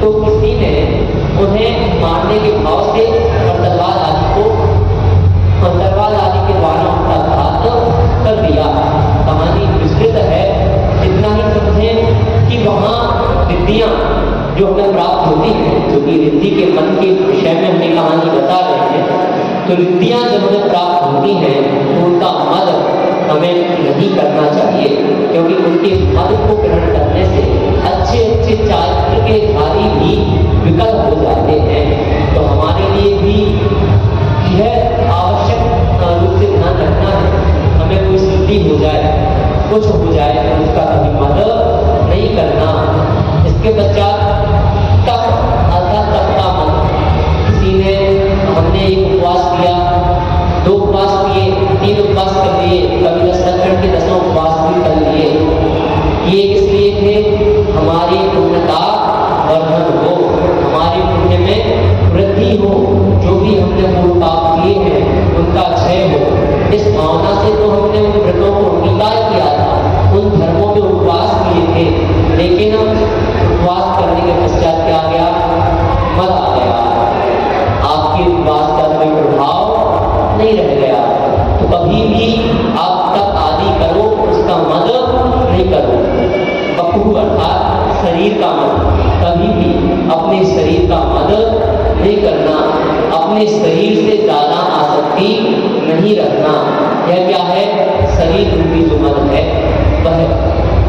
तो किसी ने उन्हें मारने के भाव रिद्धि के मन के विषय में हमें कहानी बता रहे हैं। तो रिद्धियां जब हमें प्राप्त होती हैं तो उनका मद हमें नहीं करना चाहिए, क्योंकि उनके मद को ग्रहण करने से अच्छे अच्छे चारित्र के धारी भी विकल हो जाते हैं। तो हमारे लिए भी यह आवश्यक रूप से ध्यान रखना है, हमें कोई सिद्धि हो जाए, कुछ हो जाए तो उसका कभी मद नहीं करना। इसके पश्चात तप अर्थात तप का मद। किसी ने हमने एक उपवास किया, 2 उपवास किए, 3 उपवास कर लिए, कभी 10 दक्षिण के 10 उपवास भी कर लिए। ये किस लिए थे? हमारी पुण्यता वर्धन हो, हमारे पुण्य में वृद्धि हो, जो भी हमने पूर्व पाप किए हैं उनका क्षय हो। इस भावना से तो हमने उन व्रतों को अंगीकार किया था, उन धर्मों में उपवास किए थे, लेकिन उपवास करने के पश्चात क्या आ गया? मद आ गया। आपके उपवास का कोई प्रभाव नहीं रह गया। तो कभी भी आप तप आदि करो, उसका मद नहीं करो। बपू अर्थात शरीर का मद, कभी भी अपने शरीर का मद नहीं करना, अपने शरीर से ज्यादा आसक्ति नहीं रखना। यह क्या है? शरीर रूपी जो मद है वह,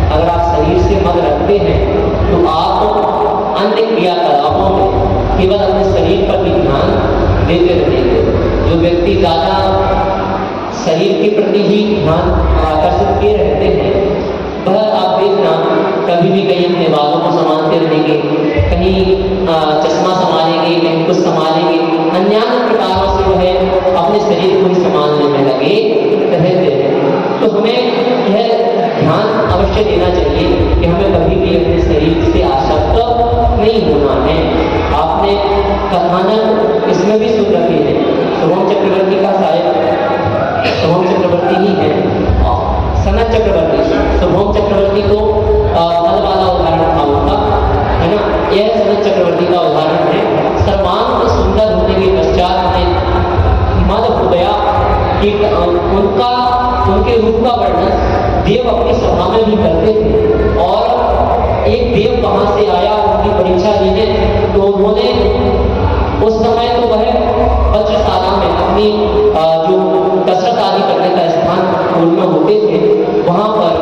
अगर आप शरीर से मद रखते हैं तो आप अन्य क्रियाकलापों में केवल अपने शरीर पर भी ध्यान देते रहेंगे। जो व्यक्ति ज्यादा शरीर के प्रति ही ध्यान आकर्षित किए रहते हैं, वह आप देखना कभी भी कहीं अपने बालों को संभालते रहेंगे, कहीं चश्मा संभालेंगे, कहीं कुछ संभालेंगे, अन्य प्रकारों से वह अपने शरीर को ही संभालने में लगे रहते हैं। तो हमें यह ध्यान अवश्य देना चाहिए कि हमें कभी भी अपने शरीर से आसक्त नहीं होना है। आपने कथानक इसमें भी सुन रखे हैं, शुभम चक्रवर्ती का शायद शुभम चक्रवर्ती ही है, सनत चक्रवर्ती, शुभम चक्रवर्ती तो मद वाला उदाहरण था उनका, है ना। यह सनत चक्रवर्ती का उदाहरण है। सर्वांग सुंदर होने के पश्चात मद हो गया कि उनके रूप का वर्णन देव अपनी सभा में भी करते थे, और एक देव वहां से आया उनकी परीक्षा लेने। तो उन्होंने उस समय तो वह वज्रशाला में अपनी जो कसरत आदि करने का स्थान पूर्ण होते थे, वहां पर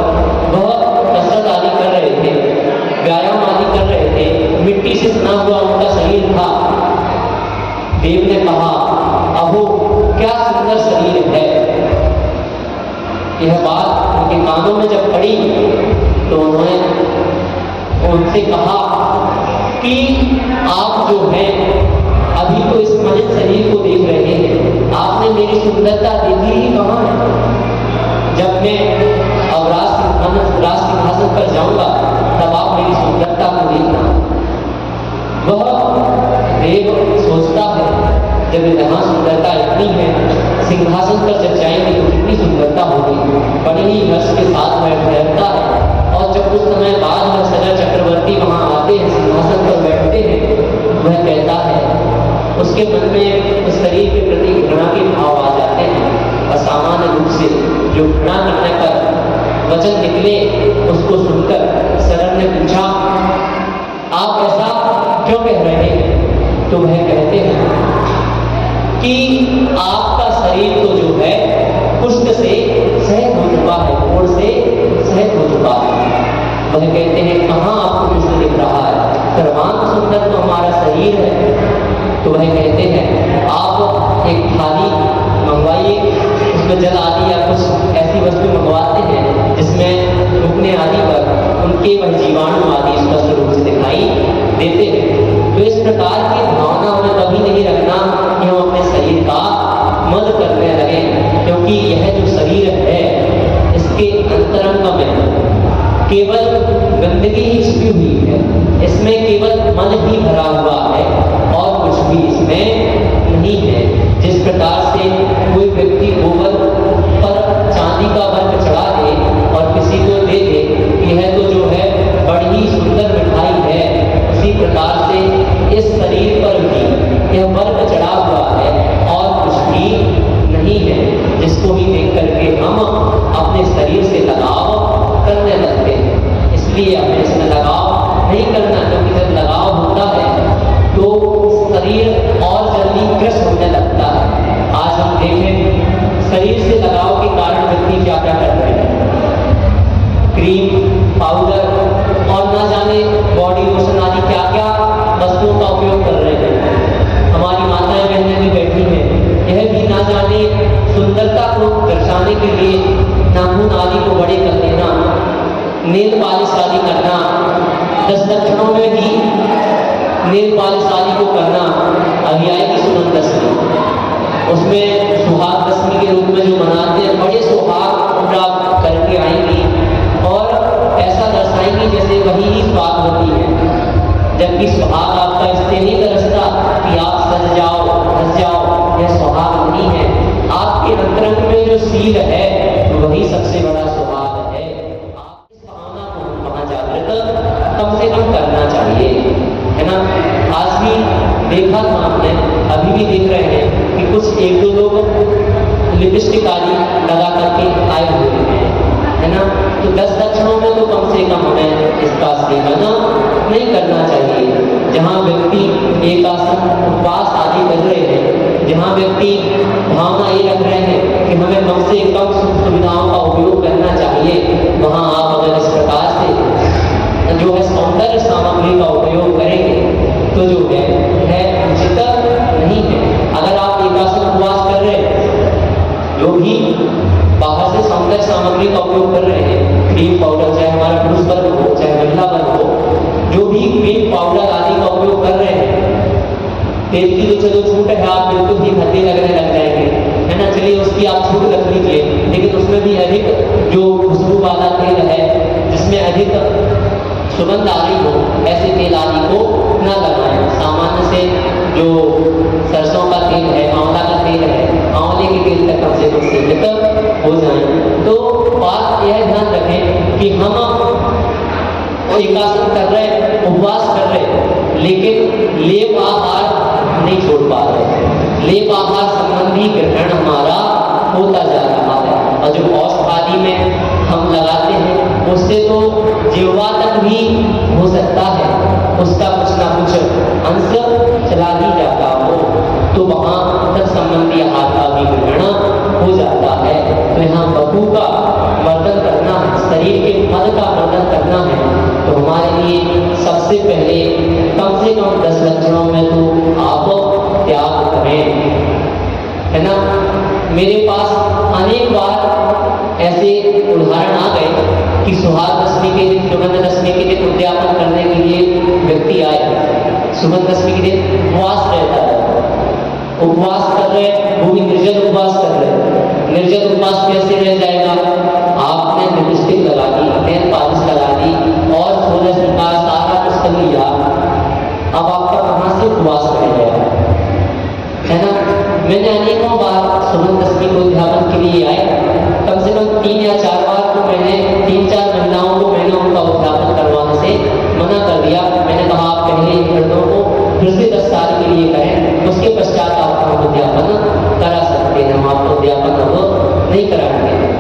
वह कसरत आदि कर रहे थे, व्यायाम आदि कर रहे थे, मिट्टी से सना हुआ उनका शरीर था। देव ने कहा, अहो क्या सुंदर शरीर है। यह बात उनके कानों में जब पड़ी तो उन्होंने उनसे कहा कि आप जो है अभी तो इस मलिन शरीर को देख रहे हैं, आपने मेरी सुंदरता देखी ही कहाँ है? जब मैं अब राज सिंहासन पर जाऊंगा तब आप मेरी सुंदरता को देखना। वह देव सोचता है जब यहाँ सुंदरता इतनी है, सिंहासन पर जब जाएंगे तो कितनी सुंदरता होगी। बड़ी ही हर्ष के साथ वह ठहरता है, और जब कुछ समय बाद वह सजा चक्रवर्ती वहां आते हैं, सिंहासन पर बैठते हैं, वह कहता है, उसके मन में उस शरीर के प्रति घृणा के भाव आ जाते हैं, और सामान्य रूप से जो घृणा करने पर वचन निकले उसको सुनकर शरण ने पूछा, आप ऐसा क्यों कह रहे हैं? तो वह कहते हैं कि आपका शरीर तो जो है कुष्ठ से सहित हो चुका है, कोढ़ से सहित हो चुका है। वह कहते हैं, कहाँ आपको कुष्ठ दिख रहा है? सर्वांग सुंदर तो हमारा शरीर है। तो वह कहते हैं, आप एक थाली मंगवाइए, उसमें जल आदि या कुछ ऐसी वस्तु मंगवाते हैं जिसमें रुकने आदि पर उनके वह जीवाणु आदि स्पष्ट रूप से दिखाई देते हैं। तो इस प्रकार की भावना हमें कभी नहीं रखना कि हम अपने शरीर का मद करने लगे, क्योंकि यह जो शरीर है इसके अंतरंग में केवल गंदगी ही छुपी हुई है, इसमें केवल मन ही भरा हुआ है और कुछ भी इसमें नहीं है। जिस प्रकार से कोई व्यक्ति गोबर पर चांदी का वर्क चढ़ा दे और किसी को दे दे, यह तो जो है बड़ी ही सुंदर मिठाई है, उसी प्रकार से इस शरीर पर भी यह वर्क चढ़ा हुआ है और कुछ भी नहीं है, जिसको भी देख करके हम अपने शरीर से लगाव करने लगते हैं। इसलिए हमें इसमें लगाव नहीं करना, क्योंकि जब लगाव होता है तो क्रीम, पाउडर और ना जाने बॉडी लोशन आदि क्या क्या वस्तुओं का उपयोग कर रहे हैं। हमारी माताएं बहनें भी बैठी हैं, यह भी ना जाने सुंदरता को दर्शाने के लिए नाखून आदि को बड़े कर देना, नेल पॉलिश आदि करना, 10 लक्षणों में भी नेल पॉलिश आदि को करना। अभी आएगी सुगंध दशमी, उसमें सुहाग दशमी के रूप में जो मनाते हैं, बड़े सुहाग प्राप्त करके आएंगी और ऐसा दर्शाएंगी जैसे वही ही स्वाद होती है। जबकि सुहाग आपका इससे नहीं दर्शता कि आप सज जाओ हंस जाओ, यह सुहाग नहीं है। आपके अंतरंग में जो सील है वही सबसे बड़ा सुहाग है। आप इस भावना को वहां जागृत कम से कम करना चाहिए, है ना। आज भी देखा था हमने, अभी भी देख रहे हैं कि कुछ एक दो लोग लिपस्टिक आदि लगा करके आए हुए हैं, है ना। तो 10 लक्षणों में तो कम से कम हमें इसका सेवन नहीं करना चाहिए। जहाँ व्यक्ति एकासन उपवास आदि कर रहे हैं, जहाँ व्यक्ति भावना ये रख रहे हैं कि हमें कम से कम सुख सुविधाओं का उपयोग करना चाहिए, वहाँ आप अगर इस प्रकार से जो है सौंदर्य सामग्री का उपयोग करेंगे तो जो है उचित नहीं है। अगर आप एकासन उपवास कर रहे हैं, जो भी बाहर से सौंदर्य सामग्री का उपयोग कर रहे हैं, क्रीम पाउडर, चाहे हमारा पुरुष वर्ग हो चाहे महिला वर्ग हो, जो भी क्रीम पाउडर आदि का उपयोग कर रहे हैं, तेल की तो चलो छूट है, आप बिल्कुल ही भद्दे लगने लग जाएंगे, है ना। चलिए उसकी आप छूट रख लीजिए, लेकिन उसमें भी अधिक जो खुशबू वाला तेल है, जिसमें अधिक सुगंध आ रही हो, ऐसे तेल आदि को न लगाएं। सामान्य से जो सरसों का तेल है, आंवला का तेल है, आंवले के तेल तक कम से कम सीमित हो जाए। तो बात यह ध्यान रखें कि हम एकासन कर रहे हैं, उपवास कर रहे हैं, लेकिन लेप आहार नहीं छोड़ पा रहे। लेप आहार संबंधी ग्रहण हमारा होता जा रहा है, और जो औषधि में हम लगाते हैं उससे तो जिह्वा तक भी हो सकता है उसका कुछ ना कुछ अंश चला ही जाता हो, तो वहाँ तत्संबंधी आहार का भी ग्रहण हो जाता है। तो यहाँ बहू का वर्धन करना, शरीर के मल का वर्धन करना है, तो हमारे लिए सबसे पहले कम से कम 10 लक्षणों में तो आप त्याग करें, है ना। मेरे पास अनेक बार ऐसे उदाहरण आ गए कि सुहाग दशमी के दिन, सुगंध दशमी के दिन उद्यापन करने के लिए व्यक्ति आए। सुगंध दशमी के दिन उपवास रहता है, उपवास कर रहे, वो भी निर्जल उपवास कर रहे। निर्जल उपवास कैसे रह जाएगा? आपने लिपस्टिक लगा दी, नेल पॉलिश लगा दी और 16 श्रृंगार सारा कुछ कर लिया, अब आपका कहाँ से उपवास रहेगा, है ना। मैंने अनेकों बार सुगंध दशमी को उद्यापन के लिए आए, कम से कम 3 या 4 बार तो मैंने 3-4 महिलाओं को मैंने उनका उद्यापन करवाने से मना कर दिया। मैंने कहा आप पहले इन मर्दों को फिर से 10 साल के लिए करें, उसके पश्चात आप हम उद्यापन करा सकते हैं, हम आपको उद्यापन अब नहीं कराएंगे।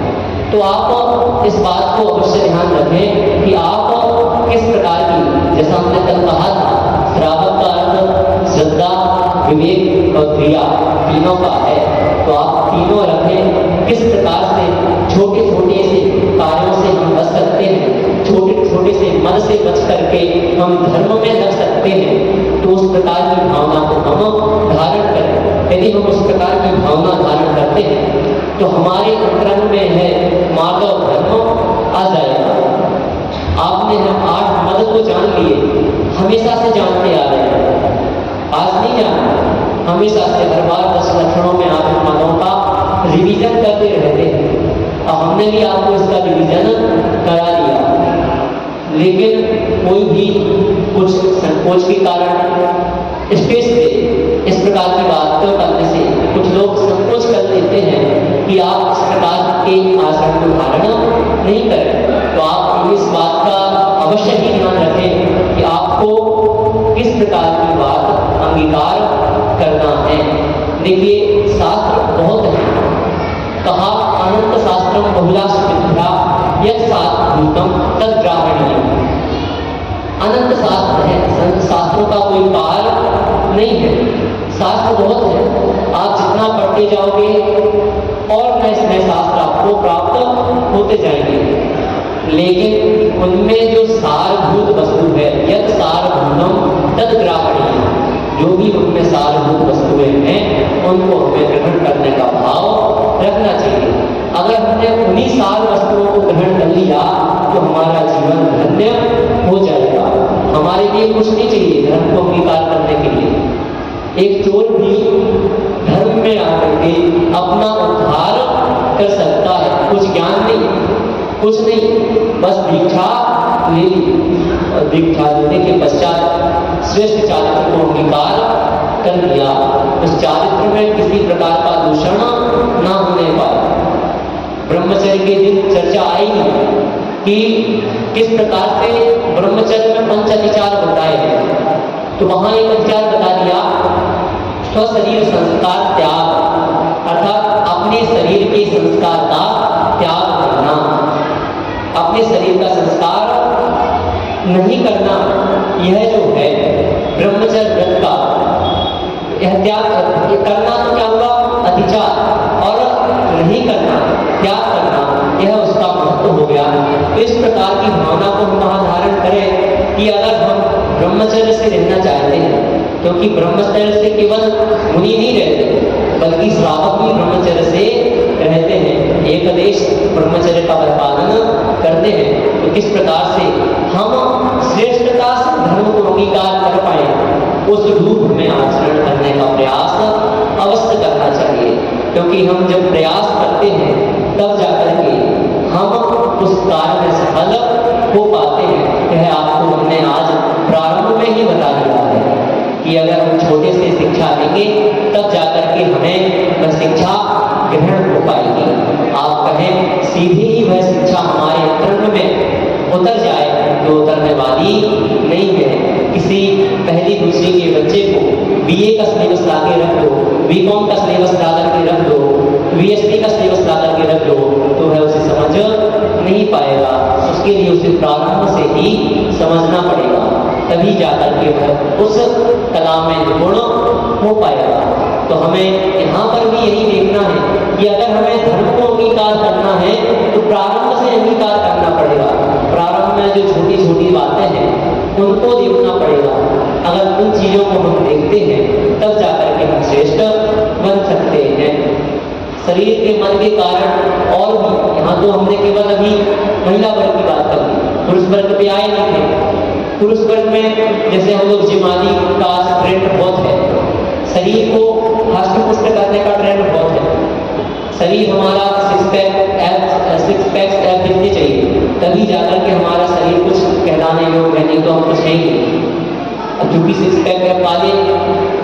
तो आप इस बात को अवश्य ध्यान रखें कि आप किस प्रकार की, जैसा हमने कल कहा था, श्रावक का अर्थ श्रद्धा, विवेक और क्रिया तीनों का है, तो आप तीनों रखें। किस प्रकार से छोटे छोटे से कार्यों से हम बच सकते हैं, छोटे छोटे से मन से बच करके हम धर्म में लग सकते हैं, तो उस प्रकार की भावना को हम धारण करें। यदि हम उस प्रकार की भावना धारण करते हैं तो हमारे अंतरंग में है माधव धर्म आ जाएगा। आपने हम 8 मद को जान लिए, हमेशा से जानते आ रहे हैं, आज नहीं जाना, हमेशा से हर बार 10 लक्षणों में आप मदों का रिवीजन करते रहते हैं। अब हमने भी आपको इसका रिवीजन करा दिया, लेकिन कोई भी कुछ संकोच के कारण स्टेज पे इस प्रकार की बात करने से कुछ लोग संकोच कर लेते हैं कि आप इस प्रकार के आसन को धारण नहीं करें। तो आप इस बात का अवश्य ही ध्यान रखें कि आपको किस प्रकार की बात अंगीकार करना है। देखिए शास्त्र बहुत है, कहा अनंत शास्त्रम बहुलाश्रिता यत् साधुतम तद्ग्राहणीयम। अनंत शास्त्र है, शास्त्रों का कोई पार नहीं है, शास्त्र बहुत है। आप जितना पढ़ते जाओगे और नए नए शास्त्र आपको प्राप्त होते जाएंगे। लेकिन उनमें जो सारभूत वस्तु है, यत् सारभूतम तद ग्राहणीय, जो भी उनमें सारभूत वस्तुएं हैं उनको हमें ग्रहण करने का भाव रखना चाहिए। अगर हमने उन्हीं सार वस्तुओं को ग्रहण कर लिया तो हमारा जीवन धन्य हो जाएगा। हमारे लिए कुछ नहीं चाहिए धर्म को अंगीकार करने के लिए। एक चोर भी धर्म में आकर के अपना उद्धार कर सकता है, कुछ ज्ञान नहीं, कुछ नहीं, बस दीक्षा ले ली और दीक्षा लेने के पश्चात श्रेष्ठ चारित्र को अंगीकार कर लिया, उस चारित्र में किसी प्रकार का दूषण ना होने पाए। ब्रह्मचर्य के दिन चर्चा आई कि किस प्रकार से ब्रह्मचर्य में पंच अधिचार बताए हैं, तो वहां एक अधिचार बता दिया, स्वशरीर संस्कार त्याग, अर्थात अपने शरीर के संस्कार का त्याग करना, अपने शरीर का संस्कार नहीं करना, यह जो है ब्रह्मचर्य व्रत का यह त्याग करना, तो क्या हुआ अतिचार, और नहीं करना त्याग करना, यह उसका महत्व हो गया। इस प्रकार की भावना को हम वहां धारण करें कि अगर हम ब्रह्मचर्य से रहना चाहते हैं, क्योंकि ब्रह्मचर्य से केवल मुनि नहीं रहते बल्कि श्रावक भी ब्रह्मचर्य से रहते हैं, एकदेश ब्रह्मचर्य का परिपालन करते हैं, तो किस प्रकार से हम श्रेष्ठता से धर्म को अंगीकार कर पाए, उस रूप में आचरण करने का प्रयास अवश्य करना चाहिए। क्योंकि हम जब प्रयास करते हैं तब जाकर के हम उस कार्य में सफल हो पाते हैं। यह आपको हमने आज प्रारंभ में ही बता दिया है कि अगर हम छोटे से शिक्षा लेंगे तब जाकर के हमें वह शिक्षा ग्रहण हो पाएगी। आप कहें सीधी ही वह शिक्षा हमारे अंतरंग में उतर जाए तो उतरने वाली नहीं है। किसी पहली दूसरी के बच्चे को बीए का सिलेबस ला के रख दो, बीकॉम का सिलेबस ला करके रख दो, बीएससी का सिलेबस ला करके रख दो, तो वह उसे समझ नहीं पाएगा। उसके लिए उसे प्रारंभ से ही समझना पड़ेगा, तभी जाकर के वह उस कला में निपुण हो पाएगा। तो हमें यहाँ पर भी यही देखना है कि अगर हमें धर्म को अंगीकार करना है तो प्रारंभ से अंगीकार करना पड़ेगा। प्रारंभ में जो छोटी छोटी बातें हैं उनको देखना पड़ेगा। अगर उन चीजों को हम देखते हैं तब जाकर के हम श्रेष्ठ बन सकते हैं। शरीर के मन के कारण और भी, यहाँ तो हमने केवल अभी महिला वर्ग की बात कर दी, पुरुष वर्ग पे आए नहीं थे। पुरुष वर्ग में जैसे हम लोग जिमाली का ट्रेंड बहुत है, शरीर को हष्ट पुष्ट करने का ट्रेंड बहुत है। शरीर हमारा सिक्स पैक्स एब्स दिखने चाहिए, तभी जाकर के हमारा शरीर कुछ कहलाने योग्य है, नहीं तो हम कुछ नहीं। अब क्योंकि सिक्स पैक एब वाले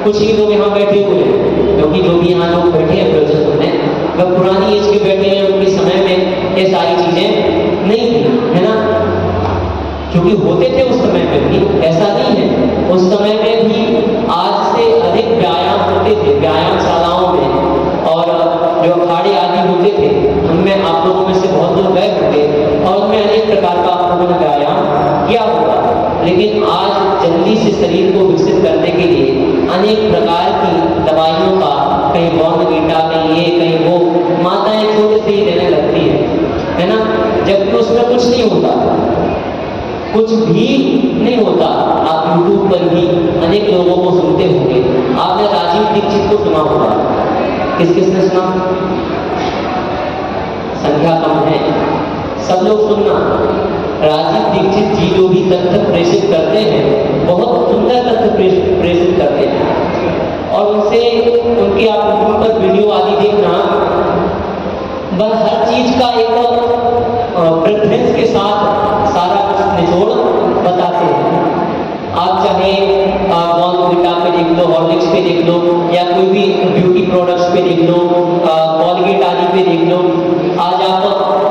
कुछ ही लोग यहाँ बैठे हुए हैं, क्योंकि जो भी यहाँ लोग बैठे हैं प्रयोजन सुनने, वह पुरानी एज के बैठे हैं, उनके समय में ये सारी चीजें नहीं थी, है ना। क्योंकि होते थे उस समय में भी, ऐसा नहीं है, उस समय में भी आज से अधिक व्यायाम होते थे व्यायामशालाओं में, और जो अखाड़े आदि होते थे उनमें आप लोगों में से बहुत लोग गए होंगे और उनमें अनेक प्रकार का आप लोगों ने व्यायाम किया होगा। लेकिन आज जल्दी से शरीर को विकसित करने के लिए अनेक प्रकार की दवाइयों का, कहीं बॉर्नवीटा, कहीं ये कहीं वो, माताएं छोटे से ही देने लगती है ना, जबकि उसमें कुछ नहीं होता, कुछ भी नहीं होता। आप YouTube पर भी अनेक लोगों को सुनते होंगे। आपने राजीव दीक्षित को सुना होगा, किस किसने सुना? संख्या कम है, सब लोग सुनना। राजीव दीक्षित जी जो भी तथ्य प्रेषित करते हैं, बहुत सुंदर तथ्य प्रेषित करते हैं, और उनसे उनकी आप YouTube पर वीडियो आदि देखना, बस हर चीज का एक प्रेफरेंस के साथ सारा कुछ निचोड़ बताते हैं। आप चाहे बॉर्नवीटा पे देख लो, हॉर्लिक्स पे देख लो, या कोई भी ब्यूटी प्रोडक्ट्स पे देख लो, कॉलगेट आदि पे देख लो। आज आप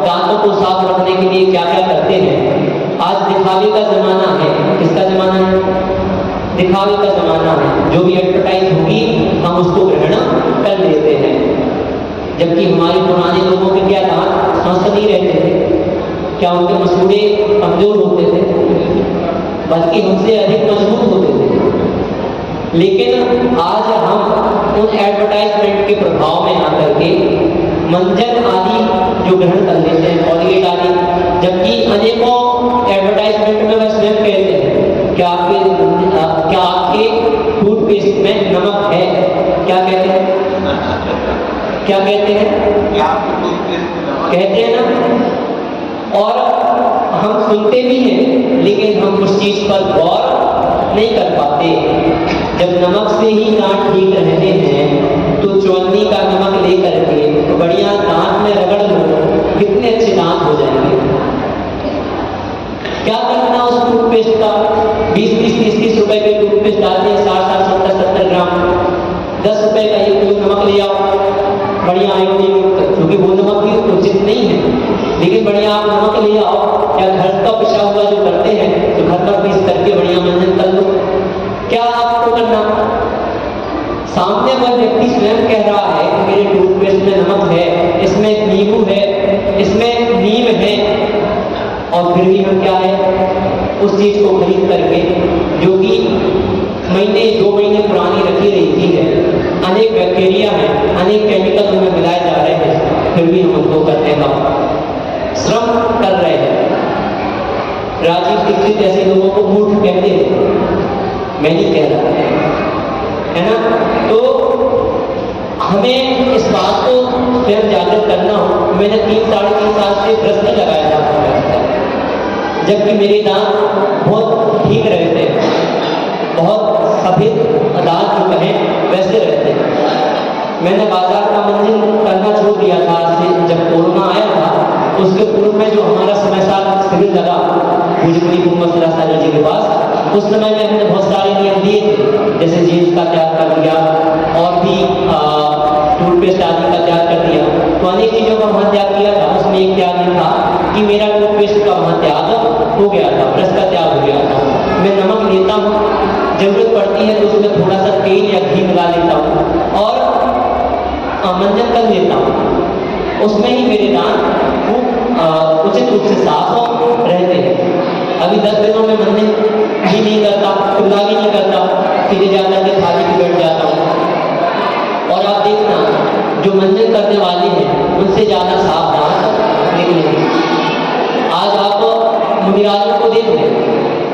दांतों को साफ रखने के लिए क्या क्या करते हैं। आज दिखावे का जमाना है। किसका जमाना है? दिखावे का जमाना है। जो भी एडवर्टाइज होगी हम उसको ग्रहण कर लेते हैं, जबकि हमारे पुराने लोगों के क्या दांत स्वस्थ नहीं रहते थे, क्या उनके मसूड़े कमजोर होते थे, बल्कि हमसे अधिक मजबूत होते थे। लेकिन आज हम उन एडवर्टाइजमेंट के प्रभाव में आकर के मंजन आदि जो ग्रहण कर लेते हैं, कॉलगेट आदि, जबकि अनेकों एडवर्टाइजमेंट में वह स्वयं कहते हैं क्या आपके टूथपेस्ट में नमक है? क्या कहते हैं? क्या कहते हैं? कहते हैं ना। और हम सुनते भी हैं लेकिन हम उस चीज पर गौर नहीं कर पाते। जब नमक से ही दांत ठीक रहते हैं तो चौन्नी का नमक लेकर के बढ़िया दांत में रगड़ लो, कितने अच्छे दांत हो जाएंगे। क्या करना उस टूथपेस्ट का? 20-30 रुपए के टूथपेस्ट डालते हैं, 60-70 ग्राम। 10 रुपए का एक किलो नमक ले आओ, बढ़िया आयोडीन, क्योंकि वो नमक भी उचित नहीं है, लेकिन बढ़िया आप नमक ले आओ, या घर का पिसा हुआ जो करते हैं तो घर पर पीस करके बढ़िया मंजन कर लो। क्या आपको करना? सामने वह व्यक्ति स्वयं कह रहा है कि मेरे टूथपेस्ट में नमक है, इसमें नींबू है, इसमें नीम है, और फिर भी हम क्या है उस चीज को खरीद करके, जो कि महीने 2 महीने पुरानी रखी रहती है, अनेक बैक्टीरिया हैं, अनेक केमिकल उनमें मिलाए जा रहे हैं, फिर भी हम उनको करने का श्रम कर रहे हैं। राजीव दीक्षित जैसे लोगों को मूर्ख कहते हैं, मैं नहीं कह रहा है ना। तो हमें इस बात को स्वयं जागृत करना हो। मैंने 3-3.5 साल से ब्रश नहीं लगाया था, जबकि मेरे दांत बहुत ठीक रहे थे, बहुत सफेद दांत जो कहें वैसे रहते। मैंने बाजार का मंजिल करना छोड़ दिया था से जब कोरोना आया था। उसके पूर्व में जो हमारा समय साल शिविर लगा भुजपुरी मोहम्मद सिराज सागर जी के पास, उस समय में हमने बहुत सारे नियम दिए थे, जैसे जीन्स का त्याग कर दिया और भी टूथपेस्ट आदि का त्याग कर दिया। तो अनेक चीज़ों का वहाँ त्याग किया था। उसमें एक त्याग ये था कि मेरा टूथपेस्ट का वहाँ त्याग हो गया था, ब्रश का त्याग हो गया था। मैं नमक लेता हूँ, जरूरत पड़ती है तो उसमें थोड़ा सा तेल या घी मिला लेता हूँ और मंजन कर लेता हूँ। उसमें ही मेरे दांत खूब उचित रूप से साफ रहते हैं। अभी 10 दिनों में मंजन भी नहीं करता, खुला भी नहीं करता, सीधे जाकर के थाली पे बैठ जाता हूँ। और आप देखना जो मंजन करने वाले हैं उनसे ज़्यादा साफ दांत निकलेंगे। आज आप मुनिराजों को देख लें,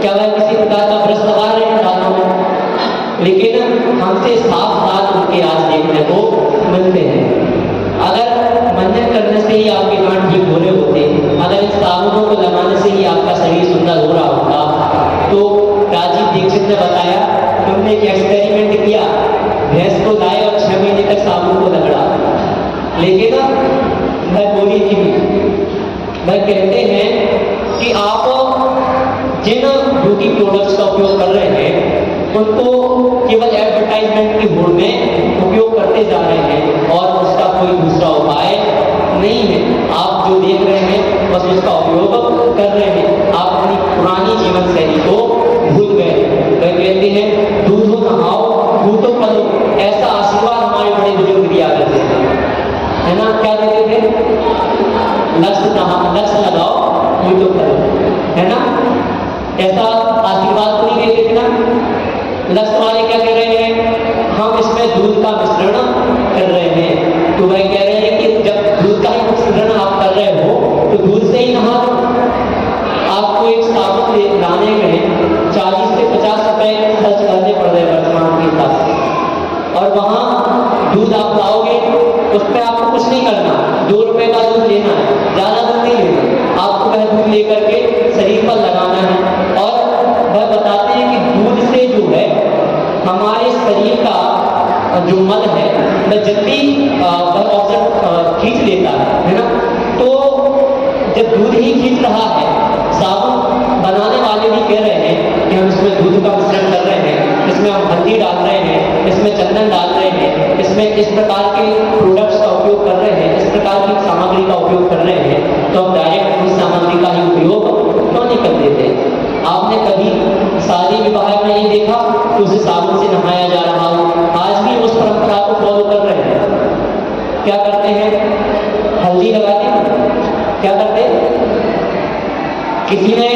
क्या वह किसी प्रकार का ब्रश लगा रहे हैं दांतों में, लेकिन हमसे साफ दांत उनके आज देखने को मिलते हैं। अगर मंजन करने से ही आपके दांत ठीक हो रहे होते, अगर इन साबुनों को लगाने से ही आपका शरीर सुंदर हो रहा होता, तो राजीव दीक्षित ने बताया कि उन्होंने एक एक्सपेरिमेंट किया, भैंस को लाए और 6 महीने तक साबुन को रगड़ा, लेकिन वह गोरी थी। वह कहते हैं कि आप जिन ब्यूटी प्रोडक्ट्स का उपयोग कर रहे हैं उनको केवल एडवर्टाइजमेंट की होड़ में उपयोग करते जा रहे हैं और उसका कोई दूसरा उपाय नहीं है। आप जो देख रहे हैं बस उसका उपयोग कर रहे हैं, आप अपनी पुरानी जीवन शैली को भूल गए। वह कहते हैं दूधो नहाओ दूधो पलो, ऐसा आशीर्वाद हमारे बड़े बुजुर्ग दिया करते थे, है ना। क्या देते थे? लक्ष्य लगाओ दूधो पलो, है ना। ऐसा आशीर्वाद को नहीं देते थे ना। लक्ष्य वाले क्या कह रहे हैं? हम इसमें दूध का मिश्रण कर रहे हैं। तो वह कह रहे हैं कि जब दूध का ही मिश्रण आप कर रहे हो तो दूध से ही नहा दो। आपको एक साबुन लाने में 40 से 50 रुपए खर्च करने पड़ रहे हैं वर्तमान के हिसाब से, और वहाँ दूध आप लाओगे उस पर आपको कुछ नहीं करना, 2 रुपए का दूध लेना है, ज़्यादा दूध नहीं लेना। आपको वह दूध लेकर के शरीर पर लगाना है। और वह बताते हैं कि दूध से जो है हमारे शरीर का जो मल है वह जल्दी वह ऑब्जर्व खींच लेता है ना। तो जब दूध ही खींच रहा है, साबुन बनाने वाले भी कह रहे हैं कि हम इसमें दूध का मिश्रण कर रहे हैं, इसमें हम हल्दी डाल रहे हैं, इसमें चंदन डाल रहे हैं, इसमें इस प्रकार के प्रोडक्ट्स का उपयोग कर रहे हैं, इस प्रकार की सामग्री का उपयोग कर रहे हैं, तो हम डायरेक्ट उस सामग्री का ही उपयोग क्यों नहीं कर देते? आपने कभी शादी विवाह में ये देखा कि उसे साबुन से नहाया जा रहा हो? आज भी उस परंपरा को फॉलो कर रहे हैं। क्या करते हैं? हल्दी लगाते हैं। क्या करते हैं? किसी ने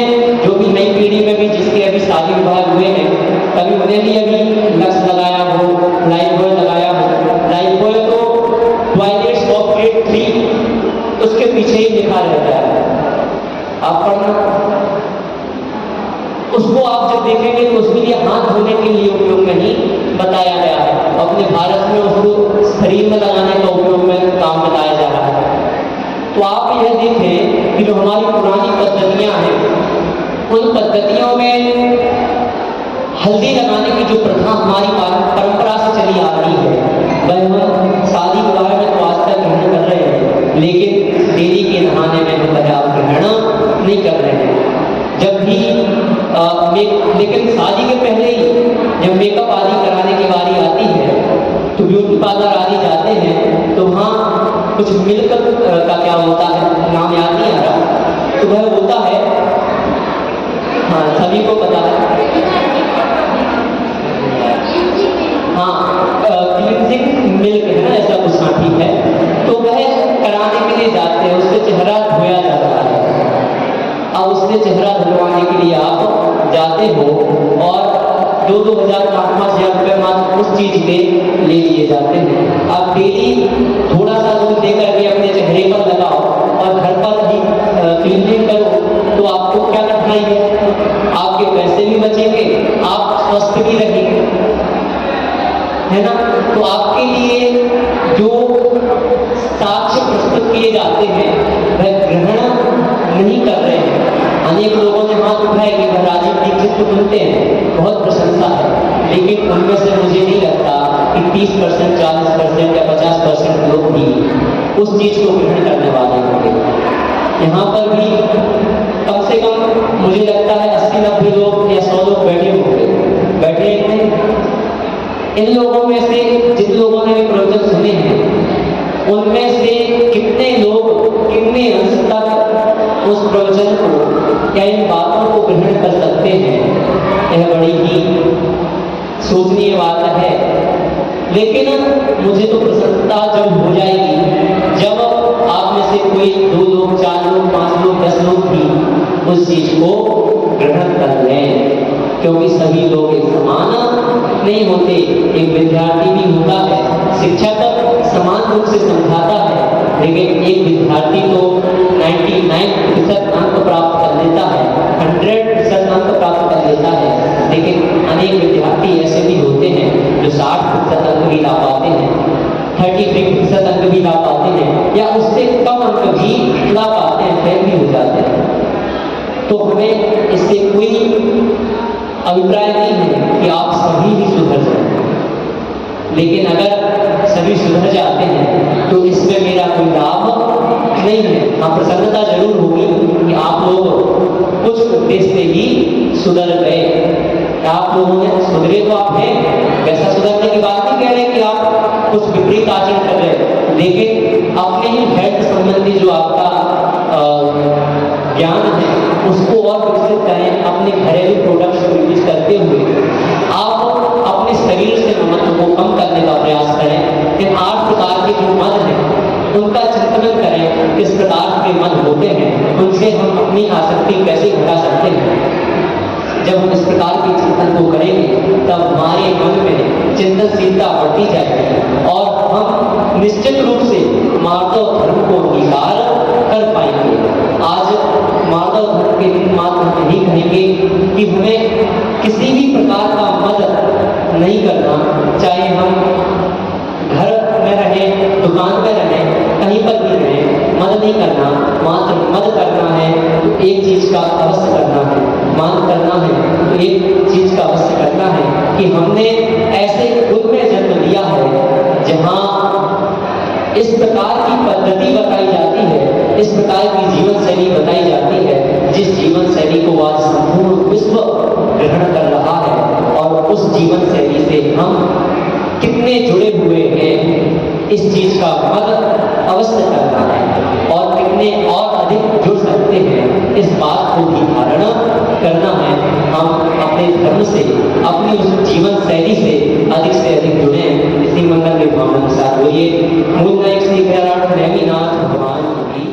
जो भी नई पीढ़ी में भी जिसके अभी शादी विवाह हुए हैं, कभी उन्हें भी अभी लक्स लगाया हो, लाइफबॉय लगाया हो। लाइफबॉय तो टॉयलेट सॉफ्ट ग्रेड 3 उसके पीछे ही लिखा रहता है। आप देखेंगे तो उसके लिए हाथ धोने के लिए उपयोग नहीं बताया गया है। अपने भारत में उसको शरीर में लगाने का उपयोग में काम बताया जा रहा है। तो आप यह देखें कि जो हमारी पुरानी पद्धतियां हैं, उन पद्धतियों में हल्दी लगाने की जो प्रथा हमारी परंपरा से चली आ रही है, वह हम शादी विवाह में तो आज तक ग्रहण कर रहे हैं, लेकिन डेली के नहाने में हम पर्याप्त ग्रहण नहीं कर रहे हैं। जब भी लेकिन शादी के पहले ही जब मेकअप आदि कराने की बारी आती है तो ब्यूटी पार्लर आदि जाते हैं, तो वहाँ कुछ मिलकर का क्या होता है, नाम याद नहीं आ रहा, तो वह होता है, हाँ सभी को पता है, हाँ क्लींजिंग मिल्क है ना, ऐसा कुछ, हाँ ठीक है। तो वह कराने के लिए जाते हैं, उससे चेहरा धोया जाता है। अब उससे चेहरा धुलवाने के लिए आप जाते हो और 2-2 हज़ार 5-5 हज़ार रुपये मात्र उस चीज के ले लिए जाते हैं। आप डेली थोड़ा सा दूध लेकर के अपने चेहरे पर लगाओ और घर पर ही क्लीनिंग करो, तो आपको क्या कठिनाई है, आपके पैसे भी बचेंगे, आप स्वस्थ भी रहेंगे, है ना। तो आपके लिए जो साक्ष्य प्रस्तुत किए जाते हैं वह ग्रहण नहीं कर रहे हैं। अनेक लोगों ने हाथ उठाए कि वह राजीव दीक्षित को सुनते हैं, बहुत प्रशंसा है, लेकिन उनमें से मुझे नहीं लगता कि 30%, 40% या 50% लोग भी उस चीज को ग्रहण करने वाले होंगे। यहाँ पर भी कम से कम मुझे लगता है 80-90 लोग या 100 लोग बैठे होंगे, बैठे हैं। इन लोगों में से जिन लोगों ने प्रवचन सुने हैं, उनमें से कितने लोग कितने अंश तक उस प्रवचन को या इन बातों को ग्रहण कर सकते हैं, यह बड़ी ही सोचनीय बात है। लेकिन मुझे तो प्रसन्नता जब हो जाएगी जब आप में से कोई 2 लोग, 4 लोग, 5 लोग, 10 लोग भी उस चीज को ग्रहण कर लें, क्योंकि सभी लोग एक समान नहीं होते। एक विद्यार्थी भी होता है, शिक्षक समान रूप से समझाता है, लेकिन एक विद्यार्थी तो 99% अंक प्राप्त कर लेता है, 100% अंक प्राप्त कर लेता है, लेकिन अनेक विद्यार्थी ऐसे भी होते हैं जो 60% अंक भी ला पाते हैं, 33% अंक भी ला पाते हैं, या उससे कम अंक भी ला पाते हैं, फेल भी हो जाते हैं। तो हमें इससे कोई अभिप्राय नहीं है कि आप सभी ही सुधर जाएं, लेकिन अगर सभी सुधर जाते हैं तो इसमें मेरा कोई लाभ नहीं है। हाँ, प्रसन्नता जरूर होगी कि आप लोग कुछ उद्देश्य से ही सुधर गए। आप लोगों ने सुधरे तो आप हैं, वैसा सुधरने की बात नहीं कह रहे कि आप कुछ विपरीत आचरण कर रहे, लेकिन अपने ही हेल्थ संबंधी जो आपका ज्ञान है उसको और विकसित करें। अपने घरेलू प्रोडक्ट्स को यूज करते हुए आप अपने शरीर से महत्व को कम करने का प्रयास करें। इन 8 प्रकार के जो मद हैं उनका चिंतन करें, किस प्रकार के मद होते हैं, उनसे हम अपनी आसक्ति कैसे घटा सकते हैं। जब हम इस प्रकार के चिंतन को करेंगे तब हमारे मन में चिंतनशीलता बढ़ती जाएगी और हम निश्चित रूप से माधव धर्म को अंगीकार कर पाएंगे। आज माधव धर्म के मात्र हम नहीं कहेंगे कि हमें किसी भी प्रकार का मद नहीं करना, चाहे हम घर में रहें, दुकान में रहें, कहीं पर भी रहें, मद नहीं करना। मात्र मद करना है तो एक चीज का अवश्य करना है, मान करना है तो एक चीज का अवश्य करना है कि हमने ऐसे कुल में जन्म लिया है जहां इस प्रकार की पद्धति बताई जाती है, इस प्रकार की जीवन शैली बताई जाती है, जिस जीवन शैली को आज संपूर्ण विश्व ग्रहण कर रहा है। और उस जीवन शैली से हम कितने जुड़े हुए हैं, इस चीज का मद अवश्य करना है और कितने और अधिक जुड़ सकते हैं, इस बात को भी धारणा करना है। हम अपने धर्म से, अपनी उस जीवन शैली से अधिक जुड़े। इसी मंगल के भावना के साथ बोलिए मूल नायक श्री गयाराम नेमिनाथ भगवान की